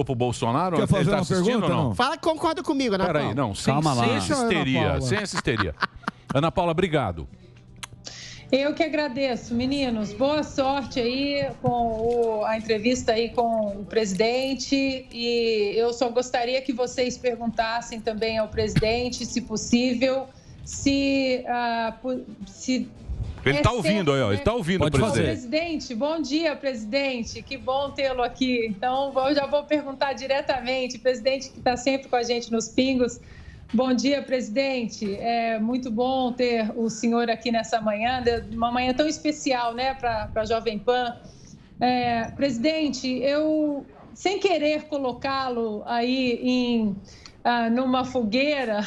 Pro Bolsonaro? Quer fazer Ele tá uma assistindo pergunta, ou não? não? Fala que concorda comigo, Ana Paula. Peraí, não, Calma lá. sem essa histeria, sem essa histeria. Ana Paula, obrigado. Eu que agradeço, meninos. Boa sorte aí com a entrevista aí com o presidente. E eu só gostaria que vocês perguntassem também ao presidente, se possível, se Ele tá ouvindo aí, ó. Ele tá ouvindo o presidente. Presidente, bom dia, presidente. Que bom tê-lo aqui. Então, eu já vou perguntar diretamente. Presidente que está sempre com a gente nos Pingos. Bom dia, presidente. É muito bom ter o senhor aqui nessa manhã, uma manhã tão especial, né, para a Jovem Pan. Presidente, eu, sem querer colocá-lo aí numa fogueira,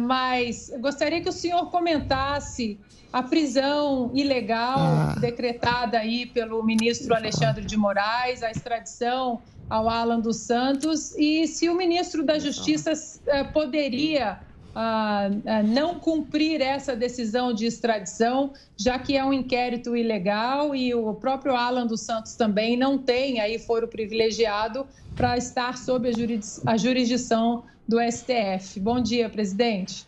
mas gostaria que o senhor comentasse a prisão ilegal decretada aí pelo ministro Alexandre de Moraes, a extradição ao Alan dos Santos, e se o ministro da Justiça poderia não cumprir essa decisão de extradição, já que é um inquérito ilegal e o próprio Alan dos Santos também não tem aí foro privilegiado para estar sob a jurisdição do STF. Bom dia, presidente.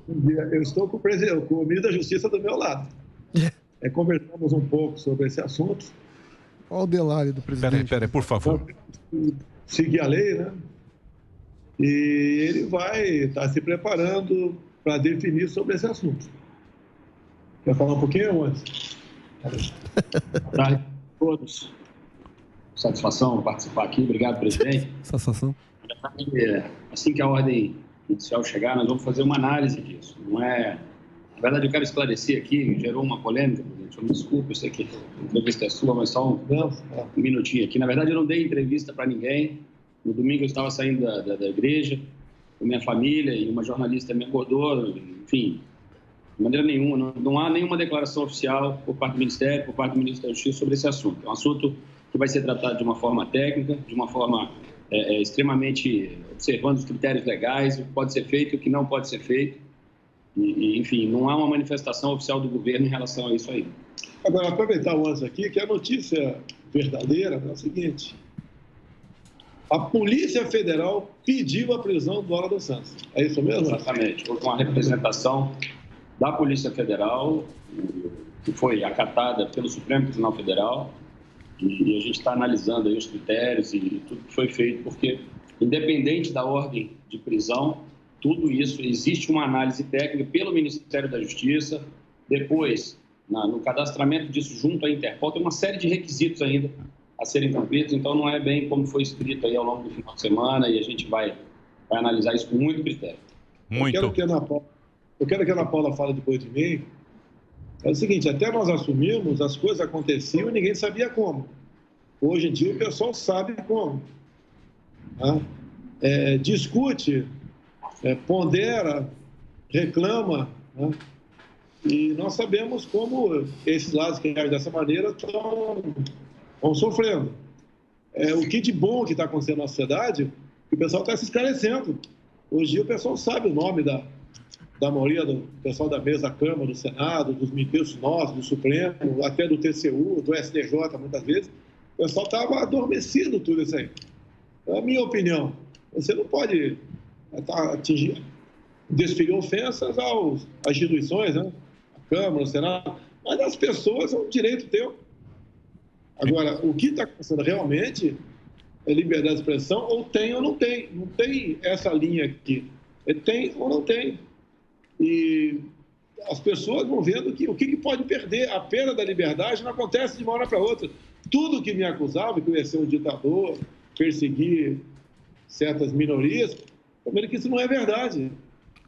Bom dia. Eu estou com o ministro da Justiça do meu lado. Conversamos um pouco sobre esse assunto. Olha o delário do presidente. Peraí, por favor. Seguir a lei, né? E ele vai estar se preparando para definir sobre esse assunto. Quer falar um pouquinho antes? Boa tarde a todos. Satisfação participar aqui. Obrigado, presidente. Satisfação. Assim que a ordem judicial chegar, nós vamos fazer uma análise disso. Não é... Na verdade, eu quero esclarecer aqui, gerou uma polêmica, presidente. Eu me desculpo, eu sei que a entrevista é sua, mas só um minutinho aqui. Na verdade, eu não dei entrevista para ninguém. No domingo eu estava saindo da igreja com minha família e uma jornalista me acordou, enfim, de maneira nenhuma, não há nenhuma declaração oficial por parte do Ministério, por parte do Ministro da Justiça sobre esse assunto. É um assunto que vai ser tratado de uma forma técnica, de uma forma extremamente observando os critérios legais, o que pode ser feito e o que não pode ser feito. E, enfim, não há uma manifestação oficial do governo em relação a isso aí. Agora, aproveitar o antes aqui, que a notícia verdadeira é o seguinte: a Polícia Federal pediu a prisão do Alan dos Santos. É isso mesmo? Exatamente. Houve uma representação da Polícia Federal, que foi acatada pelo Supremo Tribunal Federal, e a gente está analisando aí os critérios e tudo que foi feito, porque, independente da ordem de prisão, tudo isso, existe uma análise técnica pelo Ministério da Justiça, depois, no cadastramento disso junto à Interpol, tem uma série de requisitos ainda a serem cumpridos, então não é bem como foi escrito aí ao longo do final de semana, e a gente vai analisar isso com muito critério. Muito. Eu quero que a Ana Paula fale depois de mim. É o seguinte, até nós assumirmos, as coisas aconteciam e ninguém sabia como. Hoje em dia o pessoal sabe como. Né? Discute, pondera, reclama, né? E nós sabemos como esses lados que agem dessa maneira estão sofrendo. O que de bom que está acontecendo na sociedade, que o pessoal está se esclarecendo. Hoje em dia o pessoal sabe o nome da maioria do pessoal da mesa da Câmara, do Senado, dos ministros nossos, do Supremo, até do TCU, do STJ, muitas vezes. O pessoal estava adormecido tudo isso aí. É a minha opinião. Você não pode desferir ofensas às instituições, né? A Câmara, o Senado, mas as pessoas é um direito teu. Agora, o que está acontecendo realmente é liberdade de expressão, ou tem ou não tem. Não tem essa linha aqui. Tem ou não tem. E as pessoas vão vendo que o que pode perder. A perda da liberdade não acontece de uma hora para outra. Tudo que me acusava, que eu ia ser um ditador, perseguir certas minorias, primeiro que isso não é verdade.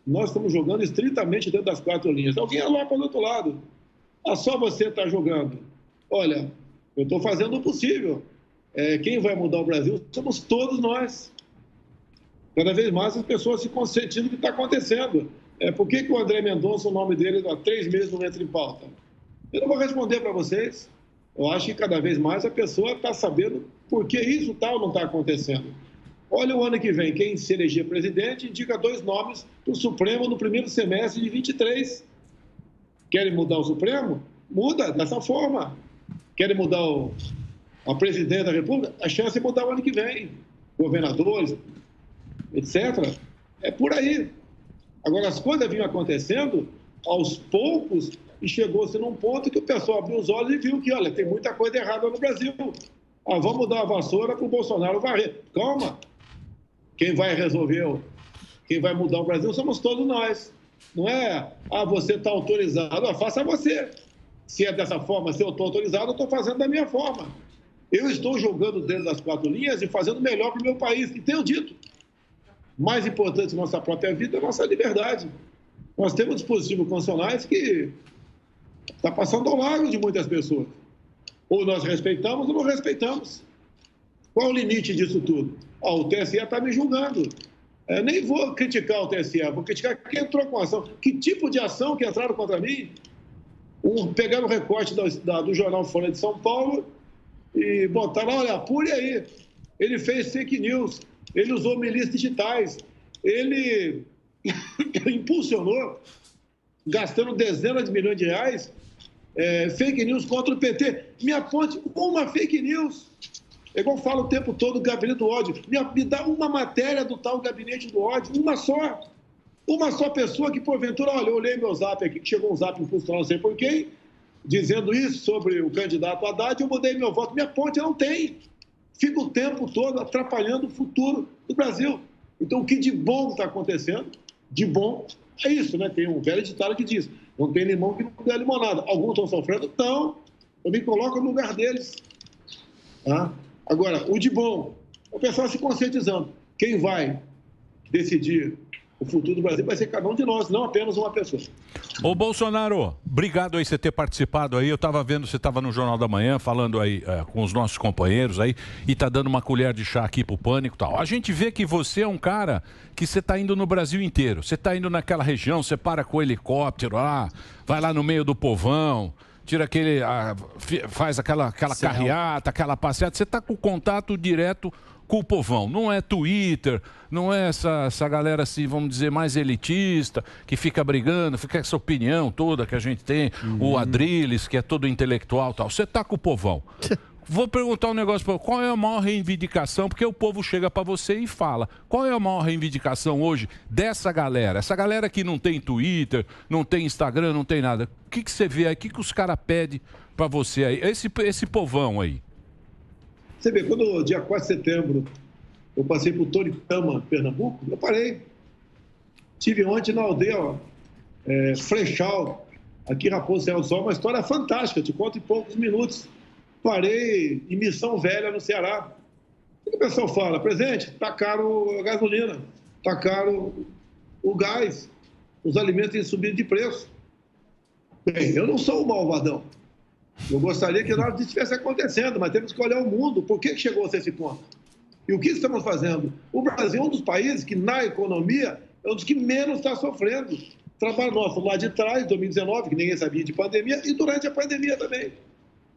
Nós estamos jogando estritamente dentro das 4 linhas. Alguém é lá para o outro lado. Só você está jogando. Olha, eu estou fazendo o possível. Quem vai mudar o Brasil somos todos nós. Cada vez mais as pessoas se conscientizam do que está acontecendo. Por que o André Mendonça, o nome dele, há 3 meses não entra em pauta? Eu não vou responder para vocês. Eu acho que cada vez mais a pessoa está sabendo por que isso tal não está acontecendo. Olha, o ano que vem, quem se eleger presidente indica 2 nomes para o Supremo no primeiro semestre de 23. Querem mudar o Supremo? Muda dessa forma. Querem mudar a presidente da República? A chance é mudar o ano que vem. governadores, etc. É por aí. Agora, as coisas vinham acontecendo aos poucos e chegou-se num ponto que o pessoal abriu os olhos e viu que, olha, tem muita coisa errada no Brasil. Vamos dar a vassoura para o Bolsonaro varrer. Calma. Quem vai resolver, quem vai mudar o Brasil somos todos nós. Não é, você está autorizado, faça você. Se é dessa forma, se eu estou autorizado, eu estou fazendo da minha forma. Eu estou jogando dentro das 4 linhas e fazendo melhor para o meu país. E tenho dito, mais importante nossa própria vida é a nossa liberdade. Nós temos dispositivos constitucionais que está passando ao largo de muitas pessoas. Ou nós respeitamos ou não respeitamos. Qual o limite disso tudo? O TSE está me julgando. Nem vou criticar o TSE, vou criticar quem entrou com a ação. Que tipo de ação que entraram contra mim? Pegaram o recorte do jornal Folha de São Paulo e botaram, olha, apure aí. Ele fez fake news, ele usou milícias digitais, ele impulsionou, gastando dezenas de milhões de reais, fake news contra o PT. Me aponte uma fake news. É igual eu falo o tempo todo do gabinete do ódio. Me dá uma matéria do tal gabinete do ódio, uma só. Uma só pessoa que, porventura, olha, eu olhei meu zap aqui, que chegou um zap impulsional, não sei por quem, dizendo isso sobre o candidato Haddad, eu mudei meu voto. Minha ponte não tem. Fica o tempo todo atrapalhando o futuro do Brasil. Então, o que de bom está acontecendo, de bom, é isso, né? Tem um velho ditado que diz, não tem limão que não dê limonada. Alguns estão sofrendo? Não. Eu me coloco no lugar deles. Agora, o de bom, o pessoal se conscientizando. Quem vai decidir o futuro do Brasil vai ser cada um de nós, não apenas uma pessoa. Ô Bolsonaro, obrigado aí por você ter participado aí. Eu estava vendo, você estava no Jornal da Manhã falando aí com os nossos companheiros aí e tá dando uma colher de chá aqui pro Pânico e tal. A gente vê que você é um cara que você tá indo no Brasil inteiro. Você tá indo naquela região, você para com o helicóptero lá, vai lá no meio do povão, tira aquele, faz aquela carreata, aquela passeata. Você tá com contato direto com o povão. Não é Twitter, não é essa galera, assim, vamos dizer, mais elitista, que fica brigando, fica essa opinião toda que a gente tem, o Adrilles, que é todo intelectual e tal. Você tá com o povão. Vou perguntar um negócio para você. Qual é a maior reivindicação? Porque o povo chega para você e fala. Qual é a maior reivindicação hoje dessa galera? Essa galera que não tem Twitter, não tem Instagram, não tem nada. O que você vê aí? O que os caras pedem para você aí? Esse povão aí. Você vê, quando dia 4 de setembro eu passei por Toritama, Pernambuco, eu parei. Estive ontem na aldeia Frechal, aqui em Raposo Serra do Sol, uma história fantástica, te conto em poucos minutos. Parei em Missão Velha, no Ceará. O que o pessoal fala? Presidente, está caro a gasolina, está caro o gás, os alimentos têm subido de preço. Bem, eu não sou o malvadão. Eu gostaria que nada disso estivesse acontecendo, mas temos que olhar o mundo. Por que chegou a esse ponto? E o que estamos fazendo? O Brasil é um dos países que, na economia, é um dos que menos está sofrendo. Trabalho nosso lá de trás, 2019, que ninguém sabia de pandemia, e durante a pandemia também.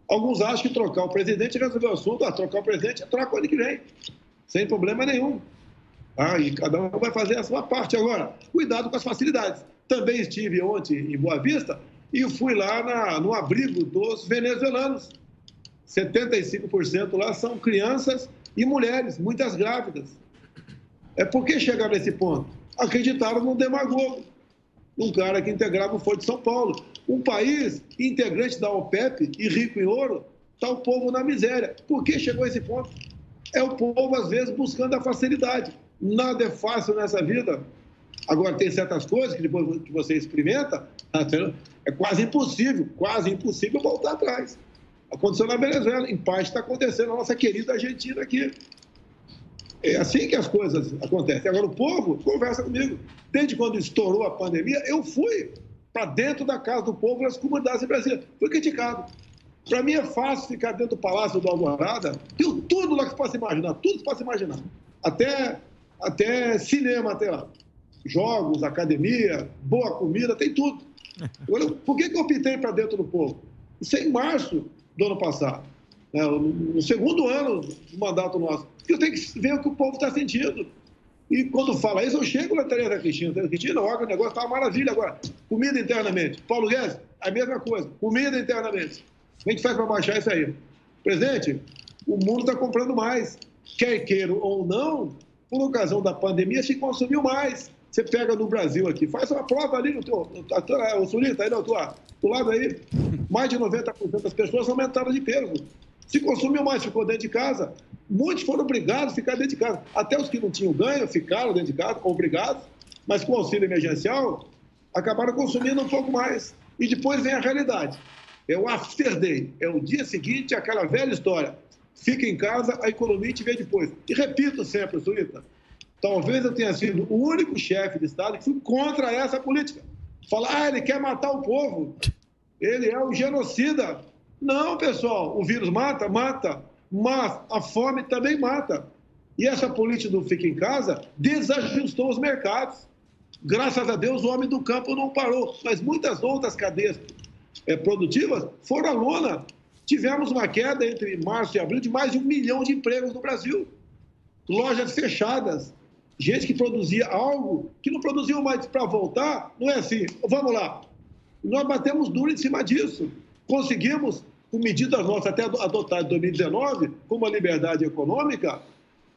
Alguns acham que trocar o presidente resolveu o assunto. Trocar o presidente, troca o ano que vem, sem problema nenhum. E cada um vai fazer a sua parte. Agora, cuidado com as facilidades. Também estive ontem em Boa Vista e fui lá no abrigo dos venezuelanos. 75% lá são crianças e mulheres, muitas grávidas. Por que chegaram nesse ponto? Acreditaram num demagogo, num cara que integrava o Foro de São Paulo. Um país integrante da OPEP e rico em ouro, está o povo na miséria. Por que chegou a esse ponto? É o povo, às vezes, buscando a facilidade. Nada é fácil nessa vida. Agora, tem certas coisas que depois que você experimenta, é quase impossível voltar atrás. Aconteceu na Venezuela, em parte está acontecendo na nossa querida Argentina aqui. É assim que as coisas acontecem. Agora, o povo conversa comigo. Desde quando estourou a pandemia, eu fui para dentro da casa do povo nas comunidades em Brasília. Fui criticado. Para mim é fácil ficar dentro do Palácio do Alvorada. Tem tudo lá que você possa imaginar, tudo que você possa imaginar. Até cinema, até lá. Jogos, academia, boa comida, tem tudo. Agora, por que eu optei para dentro do povo? Isso é em março do ano passado, no segundo ano do mandato nosso. Porque eu tenho que ver o que o povo está sentindo. E quando fala isso, eu chego na Tereza Cristina. Tereza Cristina, olha, o negócio está uma maravilha agora. Comida internamente. Paulo Guedes, a mesma coisa. Comida internamente. A gente faz para baixar isso aí. Presidente, o mundo está comprando mais. quer queira ou não, por ocasião da pandemia, se consumiu mais. Você pega no Brasil aqui, faz uma prova ali no teu... O Sulita, aí do lado aí, mais de 90% das pessoas aumentaram de peso. Se consumiu mais, ficou dentro de casa. Muitos foram obrigados a ficar dentro de casa. Até os que não tinham ganho ficaram dentro de casa, obrigados, mas com auxílio emergencial, acabaram consumindo um pouco mais. E depois vem a realidade. É o after day, é o dia seguinte, aquela velha história. Fica em casa, a economia te vê depois. E repito sempre, Sulita, talvez eu tenha sido o único chefe de Estado que fui contra essa política. Falar, ele quer matar o povo, ele é um genocida. Não, pessoal, o vírus mata, mas a fome também mata. E essa política do fica em casa desajustou os mercados. Graças a Deus, o homem do campo não parou, mas muitas outras cadeias produtivas foram à lona. Tivemos uma queda entre março e abril de mais de 1 milhão de empregos no Brasil. Lojas fechadas, gente que produzia algo que não produziu mais para voltar. Não é assim, vamos lá. Nós batemos duro em cima disso. Conseguimos, com medidas nossas até adotadas em 2019, como a liberdade econômica,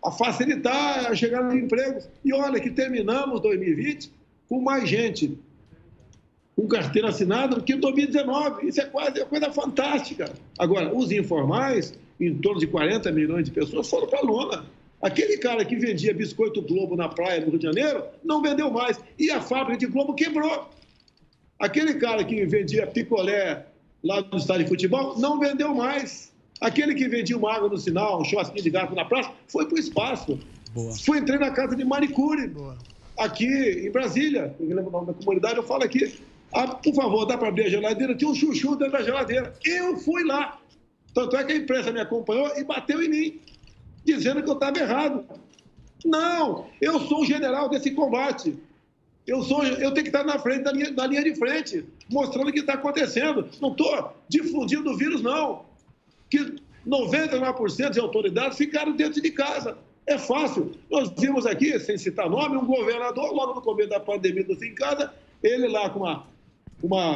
a facilitar a chegada de empregos. E olha que terminamos 2020 com mais gente com carteira assinada do que em 2019. Isso é coisa fantástica. Agora, os informais, em torno de 40 milhões de pessoas, foram para a lona. Aquele cara que vendia biscoito Globo na praia no Rio de Janeiro não vendeu mais. E a fábrica de Globo quebrou. Aquele cara que vendia picolé lá no estádio de futebol não vendeu mais. Aquele que vendia uma água no sinal, um churrasquinho de gato na praça, foi para o espaço. Boa. Entrei na casa de manicure, aqui em Brasília. Eu lembro o nome da comunidade, eu falo aqui. Por favor, dá para abrir a geladeira? Tinha um chuchu dentro da geladeira. Eu fui lá. Tanto é que a imprensa me acompanhou e bateu em mim, dizendo que eu estava errado. Não, eu sou o general desse combate. Eu tenho que estar na frente da linha de frente, mostrando o que está acontecendo. Não estou difundindo o vírus, não. Que 99% de autoridades ficaram dentro de casa. É fácil. Nós vimos aqui, sem citar nome, um governador, logo no começo da pandemia do Fim em Casa, ele lá com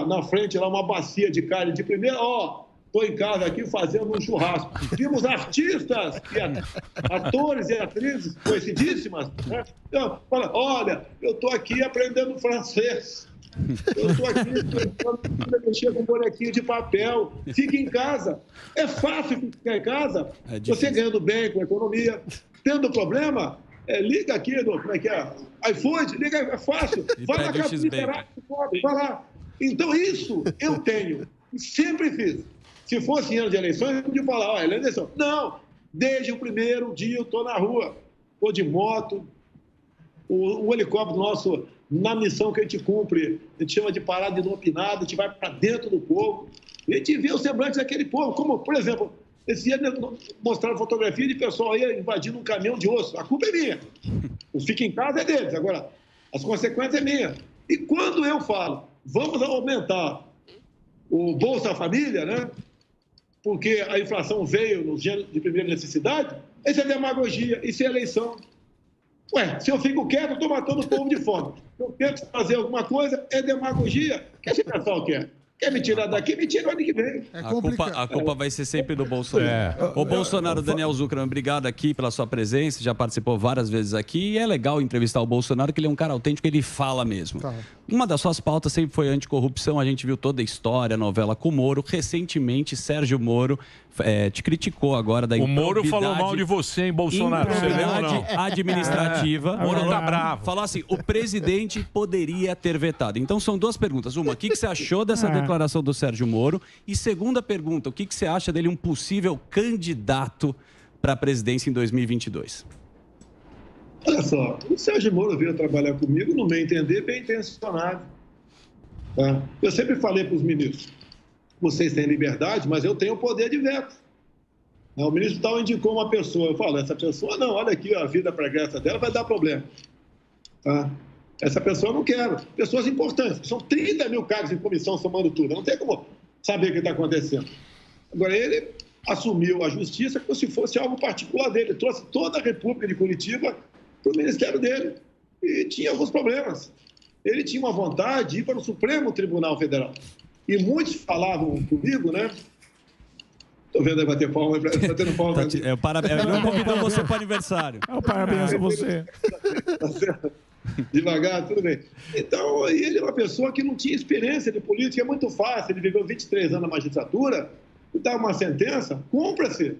na frente, lá uma bacia de carne de primeira, estou em casa aqui fazendo um churrasco. Vimos artistas, atores e atrizes conhecidíssimas, né? Então, fala, olha, eu estou aqui aprendendo francês. Eu estou aqui tentando mexer com um bonequinho de papel. Fique em casa. É fácil ficar em casa. Você ganhando bem com a economia. Tendo problema, liga aqui, como é que é? iFood, liga, é fácil. Vai na Capitera, vai lá. Então, isso eu tenho. Sempre fiz. Se fosse em ano de eleições, eu podia falar, olha, eleição. Não, desde o primeiro dia eu estou na rua. Estou de moto. O helicóptero nosso, na missão que a gente cumpre, a gente chama de parada inopinada, a gente vai para dentro do povo. E a gente vê o semblante daquele povo. Como, por exemplo, esse dia mostraram fotografia de pessoal aí invadindo um caminhão de osso. A culpa é minha. O fica em casa é deles. Agora, as consequências é minha. E quando eu falo, vamos aumentar o Bolsa Família, né? Porque a inflação veio nos dias de primeira necessidade, isso é demagogia, isso é eleição. Ué, se eu fico quieto, eu estou matando o povo de fome. Se eu tento fazer alguma coisa, é demagogia. O que esse pessoal quer? Quer me tirar daqui? Me tira o ano que vem. A culpa vai ser sempre do Bolsonaro. Ô, Bolsonaro, Daniel Zuckerman, obrigado aqui pela sua presença. Já participou várias vezes aqui. E é legal entrevistar o Bolsonaro, que ele é um cara autêntico, ele fala mesmo. Tá. Uma das suas pautas sempre foi anticorrupção. A gente viu toda a história, a novela com o Moro. Recentemente, Sérgio Moro te criticou agora da improbidade. O Moro falou mal de você, hein, Bolsonaro? Você viu ou não? Administrativa. O Moro tá bravo. Falou assim, o presidente poderia ter vetado. Então, são duas perguntas. Uma, o que você achou dessa declaração do Sérgio Moro? E segunda pergunta, o que você acha dele um possível candidato para a presidência em 2022? Olha só, o Sérgio Moro veio trabalhar comigo, no meu entender, bem intencionado. Tá? Eu sempre falei para os ministros, vocês têm liberdade, mas eu tenho poder de veto. O ministro tal indicou uma pessoa, eu falo, essa pessoa não, olha aqui, a vida pregressa dela vai dar problema. Tá? Essa pessoa eu não quero. Pessoas importantes, são 30 mil cargos em comissão somando tudo, não tem como saber o que está acontecendo. Agora, ele assumiu a justiça como se fosse algo particular dele, ele trouxe toda a República de Curitiba para o ministério dele e tinha alguns problemas. Ele tinha uma vontade de ir para o Supremo Tribunal Federal. E muitos falavam comigo, né, Estou vendo aí bater palma, batendo palma. Eu convidou você para o aniversário. Parabéns a você. Tá certo? Devagar, tudo bem. Então, ele é uma pessoa que não tinha experiência de política, é muito fácil. Ele viveu 23 anos na magistratura, e dá uma sentença, cumpra-se.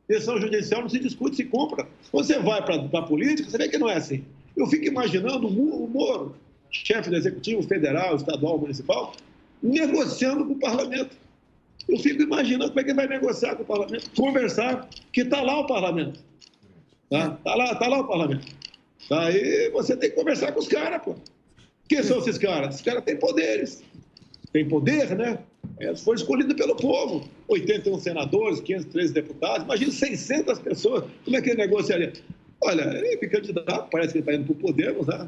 Decisão judicial não se discute, se compra. Quando você vai para a política, você vê que não é assim. Eu fico imaginando o Moro, chefe do Executivo Federal, Estadual, Municipal, negociando com o parlamento. Eu fico imaginando como é que ele vai negociar com o parlamento, conversar, que está lá o parlamento. Tá lá o parlamento. Aí você tem que conversar com os caras, pô. Quem são esses caras? Esses caras têm poderes. Tem poder, né? Eles foram escolhidos pelo povo. 81 senadores, 513 deputados. Imagina 600 pessoas. Como é que ele negociaria? Olha, ele é candidato, parece que ele está indo para o Podemos, né?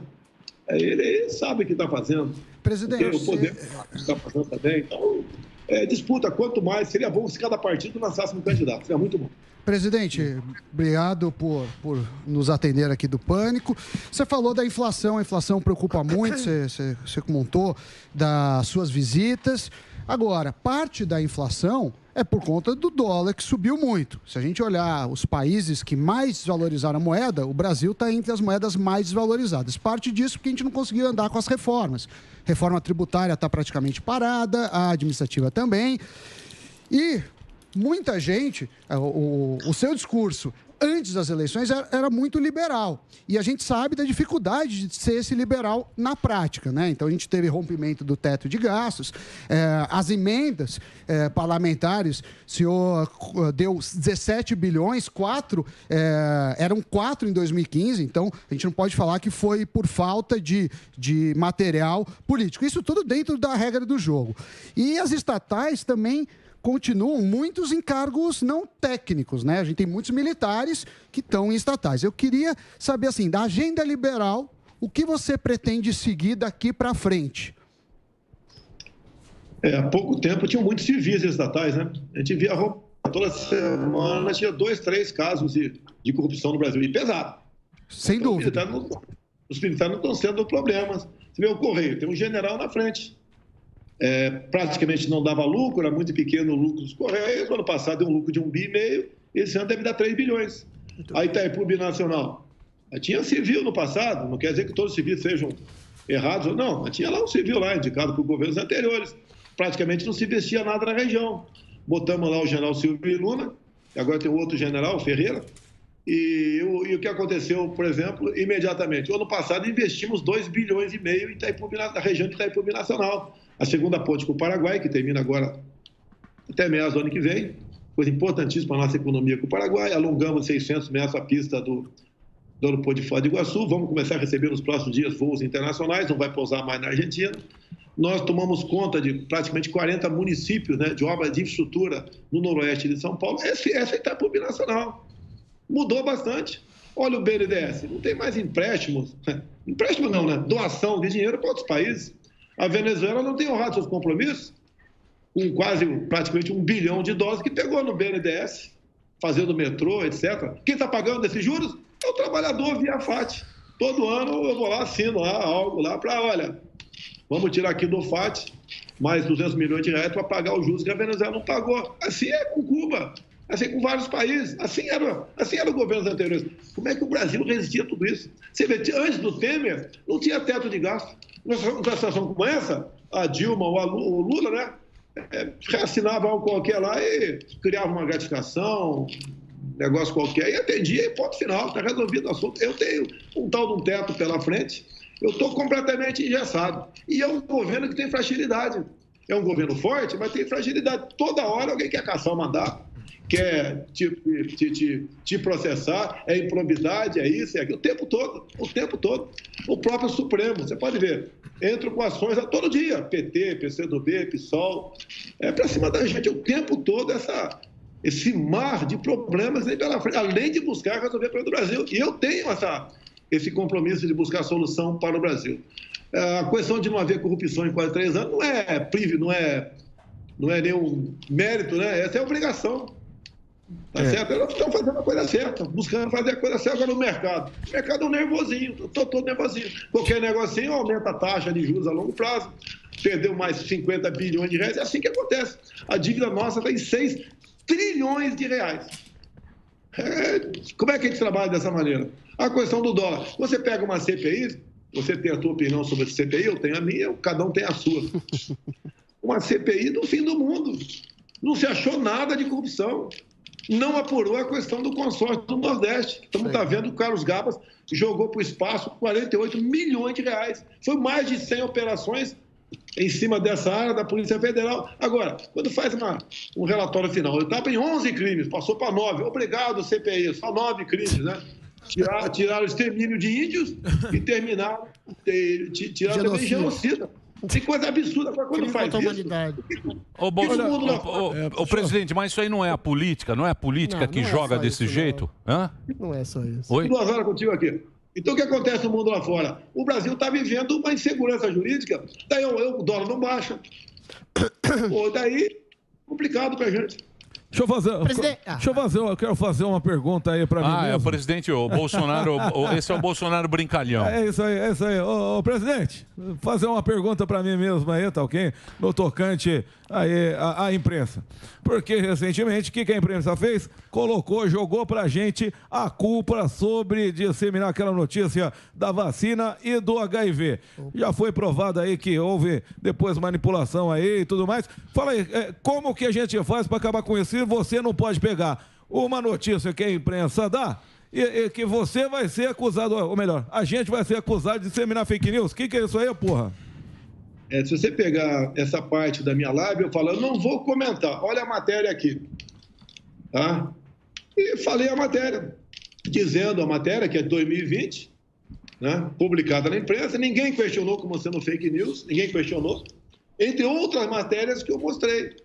Ele sabe o que está fazendo. Presidente, o Podemos está fazendo também. Então, disputa. Quanto mais, seria bom se cada partido lançasse um candidato. Seria muito bom. Presidente, obrigado por nos atender aqui do Pânico. Você falou da inflação, a inflação preocupa muito, você comentou das suas visitas. Agora, parte da inflação é por conta do dólar, que subiu muito. Se a gente olhar os países que mais desvalorizaram a moeda, o Brasil está entre as moedas mais desvalorizadas. Parte disso porque a gente não conseguiu andar com as reformas. Reforma tributária está praticamente parada, a administrativa também. E muita gente, o seu discurso antes das eleições era muito liberal. E a gente sabe da dificuldade de ser esse liberal na prática, né? Então, a gente teve rompimento do teto de gastos, as emendas parlamentares, o senhor deu 17 bilhões, eram 4 em 2015, então a gente não pode falar que foi por falta de material político. Isso tudo dentro da regra do jogo. E as estatais também continuam muitos em cargos não técnicos, né? A gente tem muitos militares que estão em estatais. Eu queria saber, assim, da agenda liberal, o que você pretende seguir daqui para frente? Há pouco tempo tinham muitos civis estatais, né? A gente via toda semana, tinha 2, 3 casos de corrupção no Brasil, e pesado. Sem então, dúvida. Os militares não estão sendo o problema. Você vê o Correio, tem um general na frente. Praticamente não dava lucro, era muito pequeno o lucro dos Correios. No ano passado deu um lucro de 1,5 bi, esse ano deve dar 3 bilhões. A Itaipu Binacional. Tinha civil no passado, não quer dizer que todos os civis sejam errados, não, mas tinha lá um civil lá, indicado por governos anteriores. Praticamente não se investia nada na região. Botamos lá o general Silvio Luna, agora tem outro general, Ferreira, e o que aconteceu, por exemplo, imediatamente? O ano passado investimos 2,5 bilhões na região de Itaipu Binacional. A segunda ponte com o Paraguai, que termina agora até meados do ano que vem, coisa importantíssima para a nossa economia com o Paraguai. Alongamos 600 metros a pista do aeroporto de Foz do Iguaçu. Vamos começar a receber nos próximos dias voos internacionais, não vai pousar mais na Argentina. Nós tomamos conta de praticamente 40 municípios, né, de obras de infraestrutura no noroeste de São Paulo. Essa é Itaipu Binacional. Mudou bastante. Olha o BNDES, não tem mais empréstimos. Empréstimo não, né? Doação de dinheiro para outros países. A Venezuela não tem honrado seus compromissos, com praticamente $1 bilhão que pegou no BNDES, fazendo metrô, etc. Quem está pagando esses juros é o trabalhador via FAT. Todo ano eu vou lá, assino lá algo lá para, olha, vamos tirar aqui do FAT mais 200 milhões de reais para pagar os juros que a Venezuela não pagou. Assim é com Cuba, assim com vários países, assim era os governos anteriores. Como é que o Brasil resistia a tudo isso? Você vê, antes do Temer, não tinha teto de gasto. Numa situação como essa, a Dilma ou o Lula, né, reassinava algo qualquer lá e criava uma gratificação, negócio qualquer, e atendia e ponto final, está resolvido o assunto. Eu tenho um tal de um teto pela frente, eu estou completamente engessado. E é um governo que tem fragilidade. É um governo forte, mas tem fragilidade. Toda hora alguém quer caçar o mandato, quer te processar, é improbidade, é isso, é aquilo, o tempo todo. O próprio Supremo, você pode ver, entra com ações a todo dia, PT, PCdoB, PSOL, para cima da gente o tempo todo esse mar de problemas aí pela frente, além de buscar resolver o problema do Brasil. E eu tenho esse compromisso de buscar solução para o Brasil. A questão de não haver corrupção em quase 3 anos não é nenhum mérito, né? Essa é a obrigação. Tá certo? Elas estão fazendo a coisa certa, buscando fazer a coisa certa no mercado. O mercado é um nervosinho, estou todo nervosinho. Qualquer negocinho aumenta a taxa de juros a longo prazo, perdeu mais 50 bilhões de reais, é assim que acontece. A dívida nossa está trilhões de reais. Como é que a gente trabalha dessa maneira? A questão do dólar. Você pega uma CPI, você tem a sua opinião sobre a CPI, eu tenho a minha, cada um tem a sua. Uma CPI do fim do mundo. Não se achou nada de corrupção. Não apurou a questão do consórcio do Nordeste. Estamos vendo que o Carlos Gabas jogou para o espaço 48 milhões de reais. Foi mais de 100 operações em cima dessa área da Polícia Federal. Agora, quando faz um relatório final, eu estava em 11 crimes, passou para 9. Obrigado, CPI, só 9 crimes, né? Tiraram o extermínio de índios e tiraram também genocida. Tem coisa absurda. Quando faz isso... Ô, presidente, mas isso aí não é a política? Não é a política que joga desse jeito? Hã? Não é só isso. Oi? 2 horas contigo aqui. Então, o que acontece no mundo lá fora? O Brasil está vivendo uma insegurança jurídica. Daí o dólar não baixa. Daí, complicado para a gente. Eu quero fazer uma pergunta aí para mim mesmo. É o presidente, o Bolsonaro, esse é o Bolsonaro brincalhão. É isso aí. Ô, presidente, fazer uma pergunta para mim mesmo aí, tá ok? No tocante aí a imprensa. Porque recentemente, o que a imprensa fez? Jogou pra gente a culpa sobre disseminar aquela notícia da vacina e do HIV. Já foi provado aí que houve depois manipulação aí e tudo mais. Fala aí, como que a gente faz para acabar com isso? Você não pode pegar uma notícia que a imprensa dá e que você vai ser acusado, ou melhor, a gente vai ser acusado de disseminar fake news. O que é isso aí, porra? Se você pegar essa parte da minha live, eu falo, eu não vou comentar. Olha a matéria aqui. Tá? E falei a matéria, dizendo a matéria, que é de 2020, né, publicada na imprensa, ninguém questionou como sendo fake news, ninguém questionou, entre outras matérias que eu mostrei.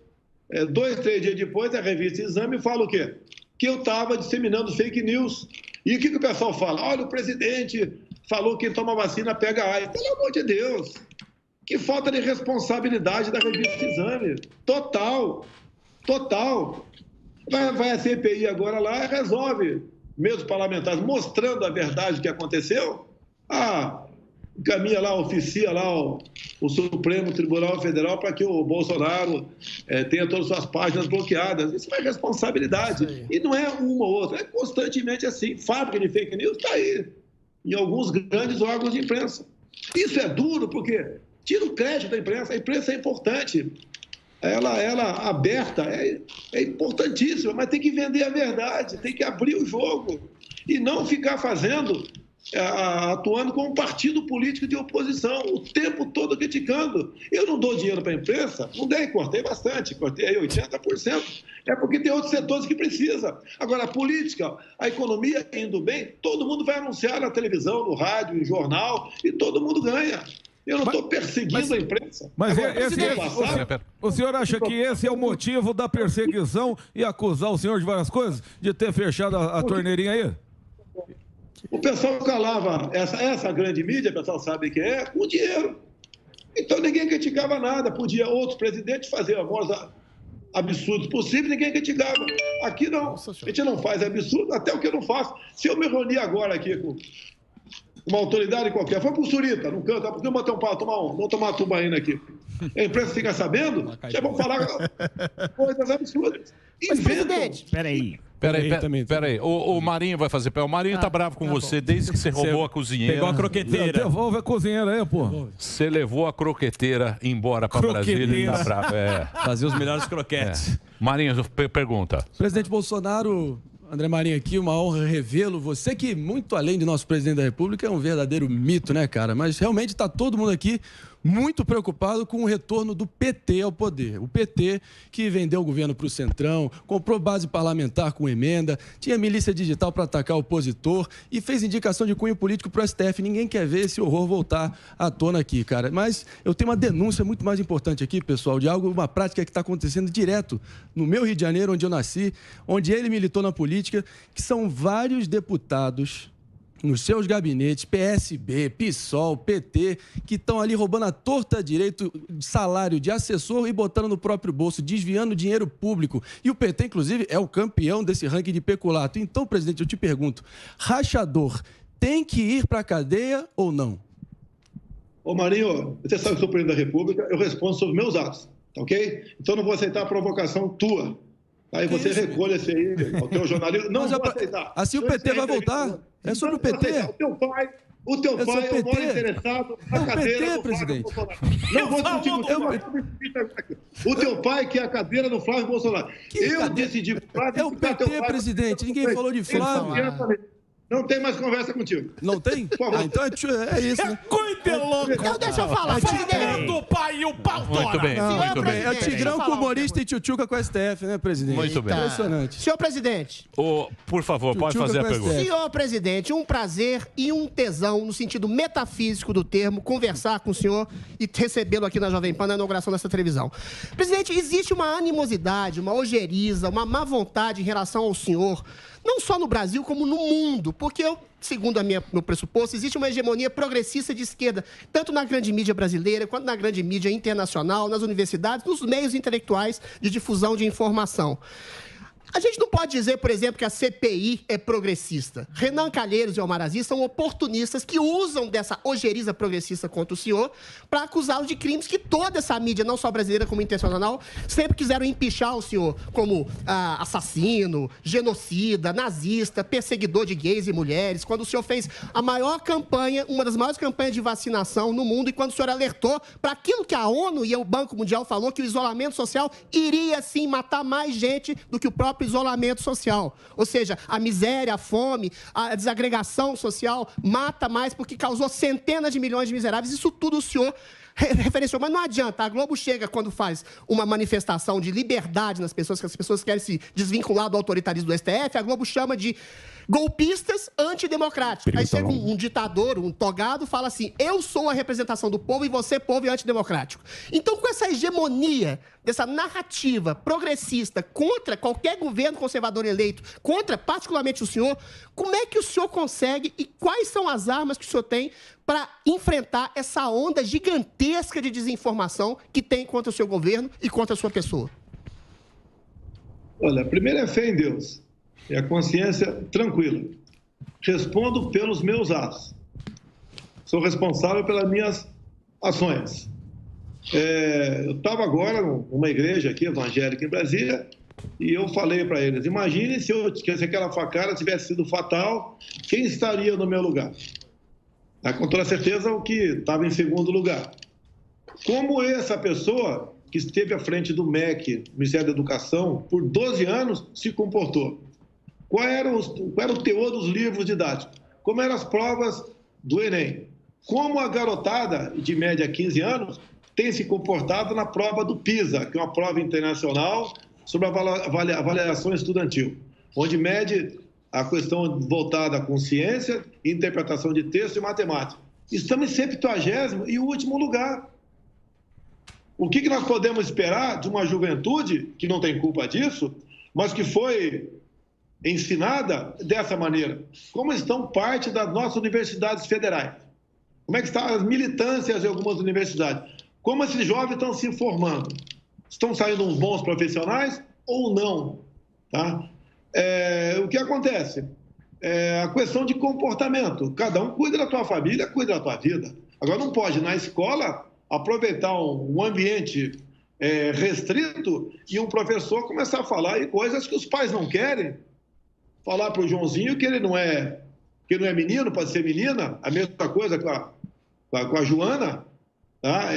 2, 3 dias depois, a revista Exame fala o quê? Que eu estava disseminando fake news. E o que o pessoal fala? Olha, o presidente falou que quem toma vacina pega AIDS. Pelo amor de Deus! Que falta de responsabilidade da revista Exame. Total. Vai a CPI agora lá e resolve, mesmo parlamentares, mostrando a verdade que aconteceu. Encaminha lá, oficia lá o Supremo Tribunal Federal para que o Bolsonaro tenha todas as suas páginas bloqueadas. Isso é responsabilidade. E não é uma ou outra, é constantemente assim. Fábrica de fake news está aí, em alguns grandes órgãos de imprensa. Isso é duro porque tira o crédito da imprensa. A imprensa é importante. Ela aberta é importantíssima, mas tem que vender a verdade, tem que abrir o jogo e não ficar atuando como um partido político de oposição, o tempo todo criticando. Eu não dou dinheiro para a imprensa, não dei, cortei bastante, cortei aí 80%, é porque tem outros setores que precisam. Agora, a política, a economia indo bem, todo mundo vai anunciar na televisão, no rádio, no jornal, e todo mundo ganha. Eu não estou perseguindo a imprensa. Mas o senhor acha que esse é o motivo da perseguição e acusar o senhor de várias coisas? De ter fechado a torneirinha aí? O pessoal calava essa grande mídia, o pessoal sabe quem é, com dinheiro. Então ninguém criticava nada. Podia outros presidentes fazer a voz absurdos possíveis, ninguém criticava. Aqui não. A gente não faz absurdo, até o que eu não faço. Se eu me reunir agora aqui com uma autoridade qualquer, foi pro Surita, no canto, porque eu bater um pau, vamos tomar uma tubaína aqui. A imprensa fica sabendo, já vão falar coisas absurdas. Mas, presidente, peraí. O Marinho vai fazer pé. O Marinho tá bravo com você desde que você roubou a cozinheira. Pegou a croqueteira. Devolve a cozinheira aí, pô. Você levou a croqueteira embora pra Brasília e ele tá bravo. Fazer os melhores croquetes. Marinho, pergunta. Presidente Bolsonaro, André Marinho aqui, uma honra revê-lo. Você que, muito além de nosso presidente da República, é um verdadeiro mito, né, cara? Mas realmente está todo mundo aqui muito preocupado com o retorno do PT ao poder. O PT que vendeu o governo para o Centrão, comprou base parlamentar com emenda, tinha milícia digital para atacar o opositor e fez indicação de cunho político para o STF. Ninguém quer ver esse horror voltar à tona aqui, cara. Mas eu tenho uma denúncia muito mais importante aqui, pessoal, de uma prática que está acontecendo direto no meu Rio de Janeiro, onde eu nasci, onde ele militou na política, que são vários deputados nos seus gabinetes, PSB, PSOL, PT, que estão ali roubando a torta direito de salário de assessor e botando no próprio bolso, desviando dinheiro público. E o PT, inclusive, é o campeão desse ranking de peculato. Então, presidente, eu te pergunto, rachador tem que ir para a cadeia ou não? Ô Marinho, você sabe que eu sou presidente da República, eu respondo sobre meus atos, tá ok? Então não vou aceitar a provocação tua, Aí você recolhe esse aí, o teu jornalismo. Não vou aceitar. Assim o PT vai voltar? É sobre o PT. O teu pai é o maior interessado na cadeira do Flávio Bolsonaro. Não vou discutir. O teu pai quer a cadeira do Flávio Bolsonaro. Eu decidi. É o PT, presidente. Ninguém falou de Flávio. Não tem mais conversa contigo. Não tem? Então é isso, né? Coisa louco. Então deixa eu falar. Do pai e o pau Muito bem, muito bem. É o Tigrão com humorista e tchutchuca com o STF, né, presidente? Muito bem. Impressionante. Senhor presidente. Por favor, pode fazer a pergunta. Senhor presidente, um prazer e um tesão, no sentido metafísico do termo, conversar com o senhor e recebê-lo aqui na Jovem Pan, na inauguração dessa televisão. Presidente, existe uma animosidade, uma ojeriza, uma má vontade em relação ao senhor, não só no Brasil, como no mundo, porque segundo meu pressuposto, existe uma hegemonia progressista de esquerda, tanto na grande mídia brasileira, quanto na grande mídia internacional, nas universidades, nos meios intelectuais de difusão de informação. A gente não pode dizer, por exemplo, que a CPI é progressista. Renan Calheiros e Omar Aziz são oportunistas que usam dessa ojeriza progressista contra o senhor para acusá-lo de crimes que toda essa mídia, não só brasileira como internacional, sempre quiseram empichar o senhor como assassino, genocida, nazista, perseguidor de gays e mulheres, quando o senhor fez a maior campanha, uma das maiores campanhas de vacinação no mundo, e quando o senhor alertou para aquilo que a ONU e o Banco Mundial falou, que o isolamento social iria, sim, matar mais gente do que o próprio isolamento social. Ou seja, a miséria, a fome, a desagregação social mata mais porque causou centenas de milhões de miseráveis. Isso tudo o senhor referenciou. Mas não adianta. A Globo chega quando faz uma manifestação de liberdade nas pessoas, que as pessoas querem se desvincular do autoritarismo do STF, a Globo chama de golpistas antidemocráticos. Aí chega um ditador, um togado, fala assim: eu sou a representação do povo e você, povo, é antidemocrático. Então, com essa hegemonia, dessa narrativa progressista contra qualquer governo conservador eleito, contra particularmente o senhor, como é que o senhor consegue e quais são as armas que o senhor tem para enfrentar essa onda gigantesca de desinformação que tem contra o seu governo e contra a sua pessoa? Olha, primeiro é fé em Deus. E a consciência tranquila. Respondo pelos meus atos. Sou responsável pelas minhas ações. Eu estava agora numa igreja aqui, evangélica em Brasília, e eu falei para eles: imagine se aquela facada tivesse sido fatal, quem estaria no meu lugar? Com toda certeza, o que estava em segundo lugar. Como essa pessoa que esteve à frente do MEC, Ministério da Educação, por 12 anos, se comportou? Qual era o teor dos livros didáticos? Como eram as provas do Enem? Como a garotada de média 15 anos tem se comportado na prova do PISA, que é uma prova internacional sobre a avaliação estudantil, onde mede a questão voltada com ciência, interpretação de texto e matemática. Estamos em 70º e último lugar. O que nós podemos esperar de uma juventude que não tem culpa disso, mas que foi ensinada dessa maneira? Como estão parte das nossas universidades federais? Como é que estão as militâncias em algumas universidades? Como esses jovens estão se formando? Estão saindo uns bons profissionais ou não? Tá? O que acontece? A questão de comportamento. Cada um cuida da tua família, cuida da tua vida. Agora, não pode, na escola, aproveitar um ambiente restrito e um professor começar a falar em coisas que os pais não querem. Falar para o Joãozinho que ele não é menino, pode ser menina, a mesma coisa com a Joana. Tá?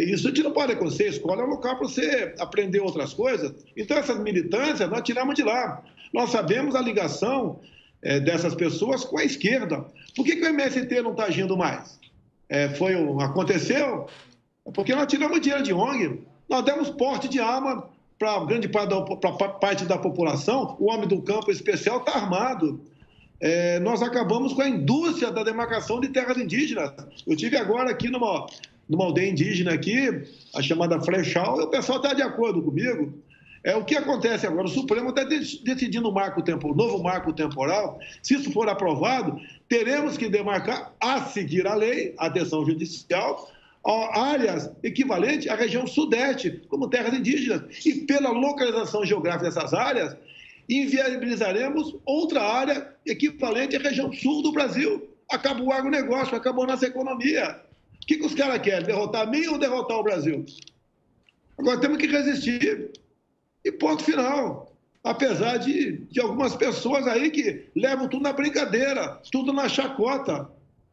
Isso a gente não pode acontecer. A escola é um local para você aprender outras coisas. Então, essas militâncias, nós tiramos de lá. Nós sabemos a ligação dessas pessoas com a esquerda. Por que o MST não está agindo mais? Aconteceu porque nós tiramos dinheiro de ONG, nós demos porte de arma para grande parte da população. O homem do campo especial está armado. Nós acabamos com a indústria da demarcação de terras indígenas. Eu estive agora aqui numa aldeia indígena aqui, a chamada Flechal, e o pessoal está de acordo comigo. O que acontece agora? O Supremo está decidindo o novo marco temporal. Se isso for aprovado, teremos que demarcar, a seguir a lei, a decisão judicial, áreas equivalentes à região sudeste, como terras indígenas. E pela localização geográfica dessas áreas, inviabilizaremos outra área equivalente à região sul do Brasil. Acabou o agronegócio, acabou a nossa economia. O que os caras querem? Derrotar mim ou derrotar o Brasil? Agora temos que resistir. E ponto final. apesar de algumas pessoas aí que levam tudo na brincadeira, tudo na chacota,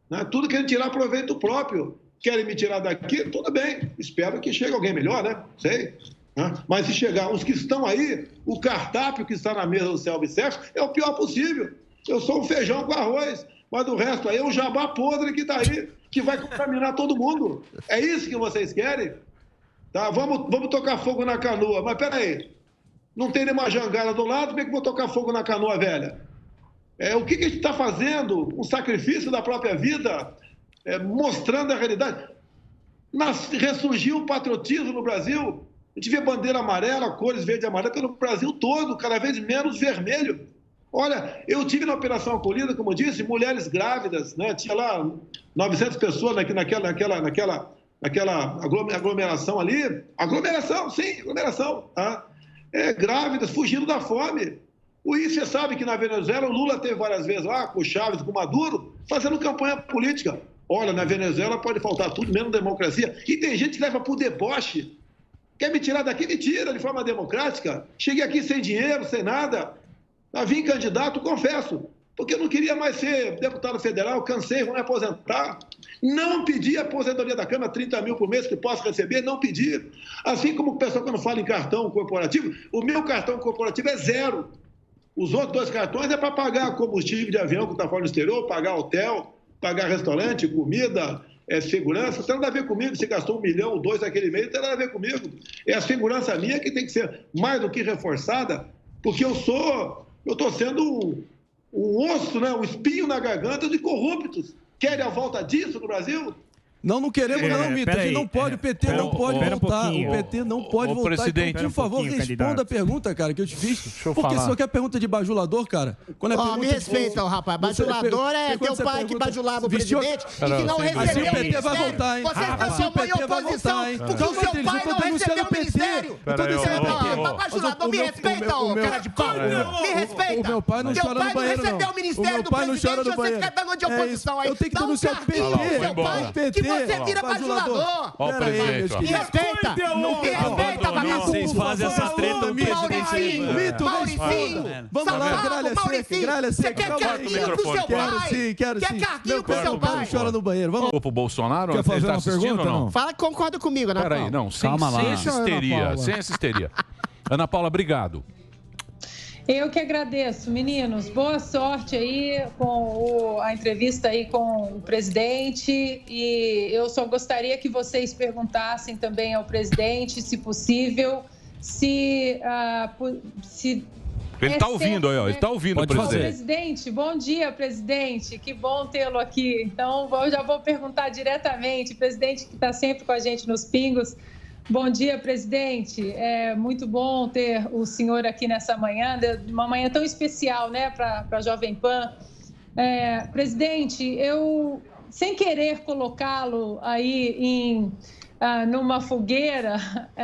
né? Tudo querem tirar proveito próprio. Querem me tirar daqui? Tudo bem, espero que chegue alguém melhor, né? Sei. Né? Mas se chegar os que estão aí, o cardápio que está na mesa do Self-Service é o pior possível. Eu sou um feijão com arroz, mas do resto aí é um jabá podre que está aí, que vai contaminar todo mundo. É isso que vocês querem? Tá? Vamos tocar fogo na canoa. Mas peraí, não tem nenhuma jangada do lado, como é que eu vou tocar fogo na canoa velha? O que a gente está fazendo? Um sacrifício da própria vida, mostrando a realidade. Ressurgiu o patriotismo no Brasil. A gente vê bandeira amarela, cores verde e amarela pelo Brasil todo, cada vez menos vermelho. Olha, eu tive na Operação Acolhida, como eu disse, mulheres grávidas, né? Tinha lá 900 pessoas naquela aglomeração ali. Aglomeração, sim, aglomeração. Tá? Grávidas, fugindo da fome. E você sabe que na Venezuela o Lula teve várias vezes lá, com o Chávez, com o Maduro, fazendo campanha política. Olha, na Venezuela pode faltar tudo, menos democracia. E tem gente que leva por deboche. Quer me tirar daqui? Me tira de forma democrática. Cheguei aqui sem dinheiro, sem nada. Vim candidato, confesso, porque eu não queria mais ser deputado federal, cansei, vou me aposentar. Não pedi a aposentadoria da Câmara, 30 mil por mês que posso receber, não pedi. Assim como o pessoal quando fala em cartão corporativo, o meu cartão corporativo é 0. Os outros 2 cartões é para pagar combustível de avião que está fora do exterior, pagar hotel, pagar restaurante, comida, segurança. Não tem nada a ver comigo, se gastou 1 milhão ou 2 naquele mês, não tem nada a ver comigo. É a segurança minha que tem que ser mais do que reforçada, porque eu estou sendo um osso, né? Um espinho na garganta de corruptos. Querem a volta disso no Brasil? Não queremos não, Vitor. Não pode, o PT não pode voltar. O PT não pode voltar. Presidente, então, por favor, responda a pergunta, cara, que eu te fiz. Porque se você quer pergunta de bajulador, cara... Me respeita, rapaz. Bajulador é teu pai que bajulava o presidente e que não recebeu assim o PT vai voltar, hein? Você transformou em oposição porque o seu pai não recebeu o ministério. Bajulador, me respeita, cara de pau. Me respeita. O meu pai não chora no banheiro, não. Teu pai não recebeu o ministério do presidente e você fica dando de oposição aí. Eu tenho que denunciar o PT. Você vira bajulador. Ó, presidente. Me respeita. Me respeita, vagabundo. Vocês fazem essa treta do presidente. Mauricinho. Vamos lá, gralha seca. Você quer carguinho pro seu pai? Quero sim. Quer carguinho pro seu pai? Chora no banheiro. Vamos. Pro Bolsonaro? Quer fazer uma pergunta ou não? Fala que concorda comigo, Ana Paula. Peraí, não. Sem essa histeria. Ana Paula, obrigado. Eu que agradeço, meninos. Boa sorte aí com a entrevista aí com o presidente. E eu só gostaria que vocês perguntassem também ao presidente, se possível, se ele está ouvindo aí, ó. Ele está ouvindo o presidente. Presidente, bom dia, presidente. Que bom tê-lo aqui. Então, eu já vou perguntar diretamente. Presidente que está sempre com a gente nos Pingos. Bom dia, presidente. É muito bom ter o senhor aqui nessa manhã, uma manhã tão especial, né, para a Jovem Pan. Presidente, eu, sem querer colocá-lo aí numa fogueira,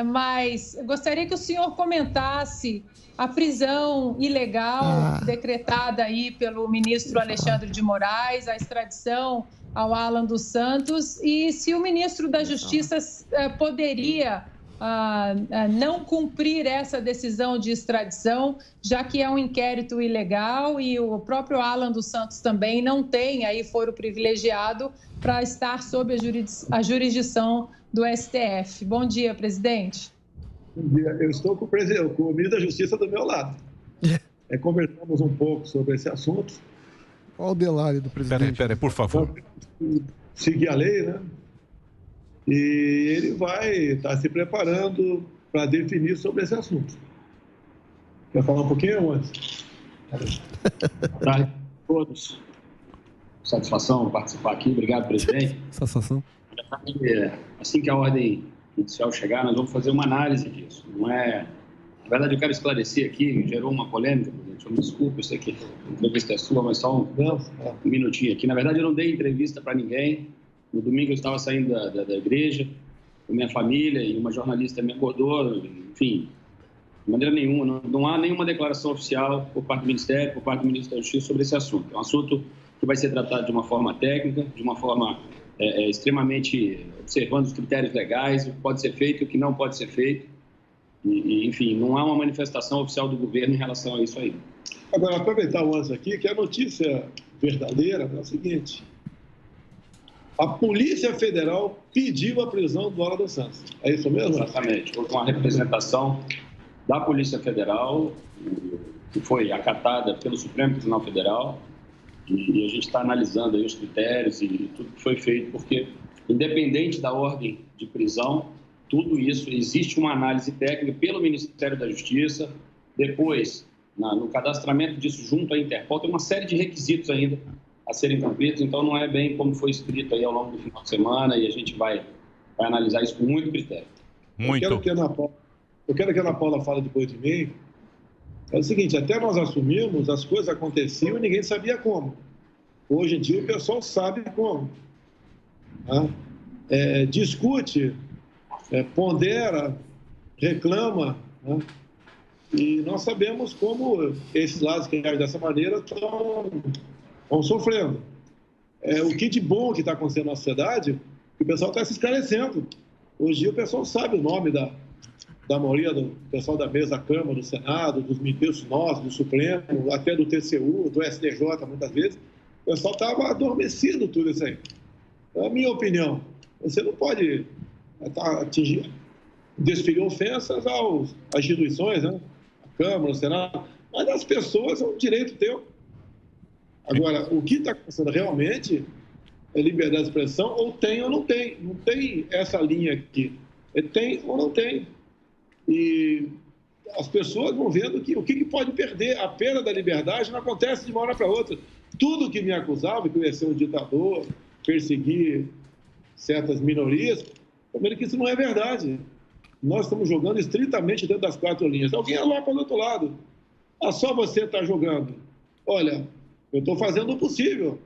mas eu gostaria que o senhor comentasse a prisão ilegal decretada aí pelo ministro Alexandre de Moraes, a extradição ao Alan dos Santos, e se o ministro da Justiça poderia não cumprir essa decisão de extradição, já que é um inquérito ilegal e o próprio Alan dos Santos também não tem aí foro privilegiado para estar sob a jurisdição do STF. Bom dia, presidente. Bom dia. Eu estou com o ministro da Justiça do meu lado. Conversamos um pouco sobre esse assunto. Olha o delário do presidente. Peraí, por favor. Seguir a lei, né? E ele vai estar se preparando para definir sobre esse assunto. Quer falar um pouquinho antes? Boa tarde a todos. Satisfação participar aqui. Obrigado, presidente. Satisfação. Assim que a ordem judicial chegar, nós vamos fazer uma análise disso. Não é... Na verdade, eu quero esclarecer aqui, gerou uma polêmica, presidente. Eu me desculpe, eu sei que a entrevista é sua, mas só um minutinho aqui. Na verdade, eu não dei entrevista para ninguém. No domingo eu estava saindo da igreja com minha família e uma jornalista me acordou, enfim, de maneira nenhuma. Não há nenhuma declaração oficial por parte do Ministério, por parte do Ministro da Justiça sobre esse assunto. É um assunto que vai ser tratado de uma forma técnica, de uma forma extremamente observando os critérios legais, o que pode ser feito e o que não pode ser feito. Enfim, não há uma manifestação oficial do governo em relação a isso aí. Agora, aproveitar o lance aqui, que a notícia verdadeira é o seguinte: a Polícia Federal pediu a prisão do Alan dos Santos. É isso mesmo? Exatamente. Houve uma representação da Polícia Federal, que foi acatada pelo Supremo Tribunal Federal, e a gente está analisando aí os critérios e tudo que foi feito, porque, independente da ordem de prisão, tudo isso, existe uma análise técnica pelo Ministério da Justiça, depois, no cadastramento disso junto à Interpol, tem uma série de requisitos ainda a serem cumpridos, então não é bem como foi escrito aí ao longo do final de semana, e a gente vai analisar isso com muito critério. Muito. Eu quero que a Ana Paula fale depois de mim. É o seguinte, até nós assumimos, as coisas aconteciam e ninguém sabia como. Hoje em dia o pessoal sabe como. Discute, pondera, reclama, e nós sabemos como esses lados que agem dessa maneira estão sofrendo. O que de bom que está acontecendo na sociedade, o pessoal está se esclarecendo. Hoje em dia o pessoal sabe o nome da maioria do pessoal da mesa da Câmara, do Senado, dos ministros nossos, do Supremo, até do TCU, do STJ, muitas vezes. O pessoal estava adormecido tudo isso aí. É a minha opinião. Você não pode desferir ofensas às instituições, né? A Câmara, o Senado, mas as pessoas é um direito teu. Agora, o que está acontecendo realmente é liberdade de expressão, ou tem ou não tem. Não tem essa linha aqui. Tem ou não tem. E as pessoas vão vendo que o que pode perder. A perda da liberdade não acontece de uma hora para outra. Tudo que me acusava, que eu ia ser um ditador, perseguir certas minorias, primeiro que isso não é verdade. Nós estamos jogando estritamente dentro das 4 linhas. Alguém aloca do outro lado. Só você está jogando. Olha, eu estou fazendo o possível.